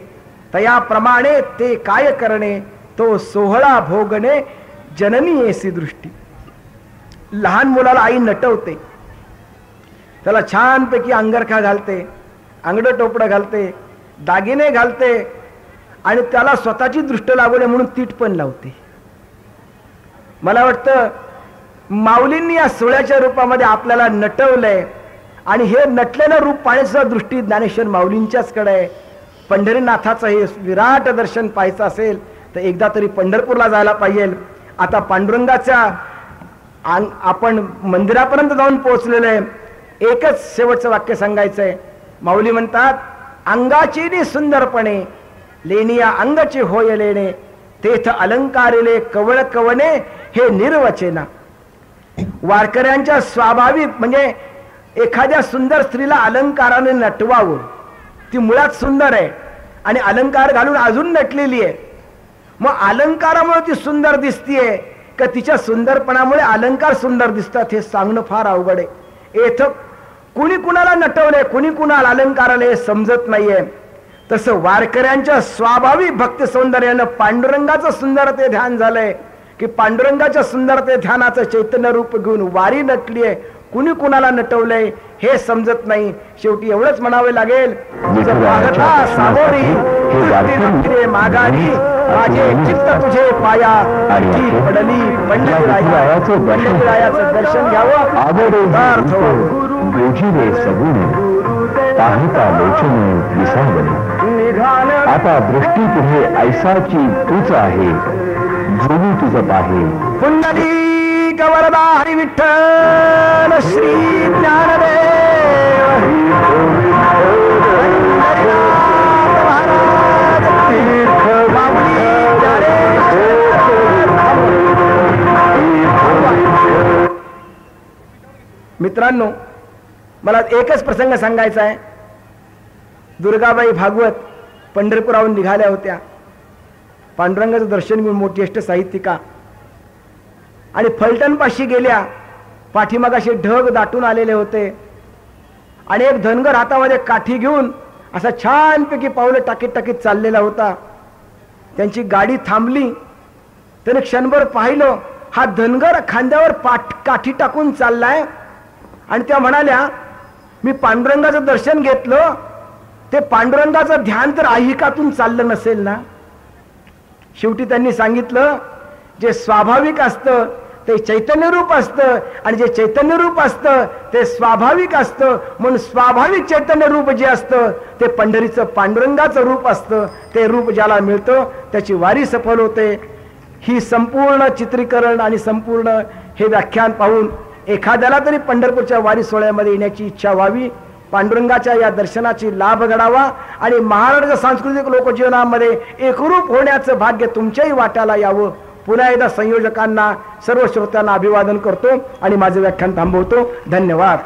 तयाप्रमाणे ते काय करणे, तो सोहळा भोगणे जननी येसी दृष्टी. लहान मुलाला आई नटवते, त्याला छानपैकी अंगरखा घालते, अंगडं टोपडं घालते, दागिने घालते आणि त्याला स्वतःची दृष्ट लागू नये म्हणून तीट पण लावते. मला वाटतं माऊलींनी या सोहळ्याच्या रूपामध्ये आपल्याला नटवलंय आणि हे नटलेलं रूप पाहण्याची दृष्टी ज्ञानेश्वर माऊलींच्याच कडे आहे. पंढरीनाथाचं हे विराट दर्शन पाहायचं असेल तर एकदा तरी पंढरपूरला जायला पाहिजे. आता पांडुरंगाच्या आपण मंदिरापर्यंत जाऊन पोहोचलेलं आहे. एकच शेवटचं वाक्य सांगायचंय. माऊली म्हणतात, अंगाची सुंदरपणे लेनिया अंगाची होय लेणे, तेथ अलंकारिले कवळ कवने हे निर्वचेना. वारकऱ्यांच्या स्वाभाविक म्हणजे एखाद्या सुंदर स्त्रीला अलंकाराने नटवावं, ती मुळात सुंदर आहे आणि अलंकार घालून अजून नटलेली आहे. मग अलंकारामुळे ती सुंदर दिसतीये का तिच्या सुंदरपणामुळे अलंकार सुंदर दिसतात हे सांगणं फार अवघड आहे. येथं कुणी कुणाला नटवलंय, कुणी कुणाला अलंकाराला हे समजत नाहीये. तसं वारकऱ्यांच्या स्वाभाविक भक्ती सौंदर्यानं पांडुरंगाचं सुंदरते ध्यान झालंय की पांडुरंगाच्या सुंदरते ध्यानाचं चैतन्य रूप घेऊन वारी नटली आहे. कुणी कुणाला नटवलंय हे समजत नाही. शेवटी एवढंच म्हणावे लागेल, सामोरी माघारी माझे चित्त तुझे पाया पडली. पंडितरायाचं दर्शन घ्यावं. पाहता लोचन विसावणे, आता दृष्टी पुढे ऐसाची तूच आहे, जोगी तुझं पाहे. पुंडलिक वरदा हरी विठ्ठल श्री ज्ञानदेव मित्रांनो, मला एकच प्रसंग सांगायचा आहे. दुर्गाबाई भागवत पंढरपुराहून निघाल्या होत्या. पांडुरंगाचं दर्शन घेऊन, मोठी ज्येष्ठ साहित्यिका, आणि फलटणपाशी गेल्या. पाठीमागाशी ढग दाटून आलेले होते आणि एक धनगर हातामध्ये काठी घेऊन असा छानपैकी पावलं टाकीत टाकीत चाललेला होता. त्यांची गाडी थांबली. त्याने क्षणभर पाहिलं, हा धनगर खांद्यावर काठी टाकून चाललाय. आणि त्या म्हणाल्या, मी पांडुरंगाचं दर्शन घेतलं, ते पांडुरंगाचं ध्यान तर ऐहिकातून चाललं नसेल ना. शेवटी त्यांनी सांगितलं, जे स्वाभाविक असतं ते चैतन्य रूप असतं, आणि जे चैतन्य रूप असतं ते स्वाभाविक असतं. म्हणून स्वाभाविक चैतन्य रूप जे असतं ते पंढरीचं पांडुरंगाचं रूप असतं. ते रूप ज्याला मिळतं त्याची वारी सफल होते. ही संपूर्ण चित्रीकरण आणि संपूर्ण हे व्याख्यान पाहून एखाद्याला तरी पंढरपूरच्या वारी सोहळ्यामध्ये येण्याची इच्छा व्हावी, पांडुरंगाच्या या दर्शनाची लाभ घडावा आणि महाराष्ट्र सांस्कृतिक लोकजीवनामध्ये एकरूप होण्याचं भाग्य तुमच्याही वाट्याला यावं. पुन्हा एकदा संयोजकांना, सर्व श्रोत्यांना अभिवादन करतो आणि माझे व्याख्यान थांबवतो. धन्यवाद.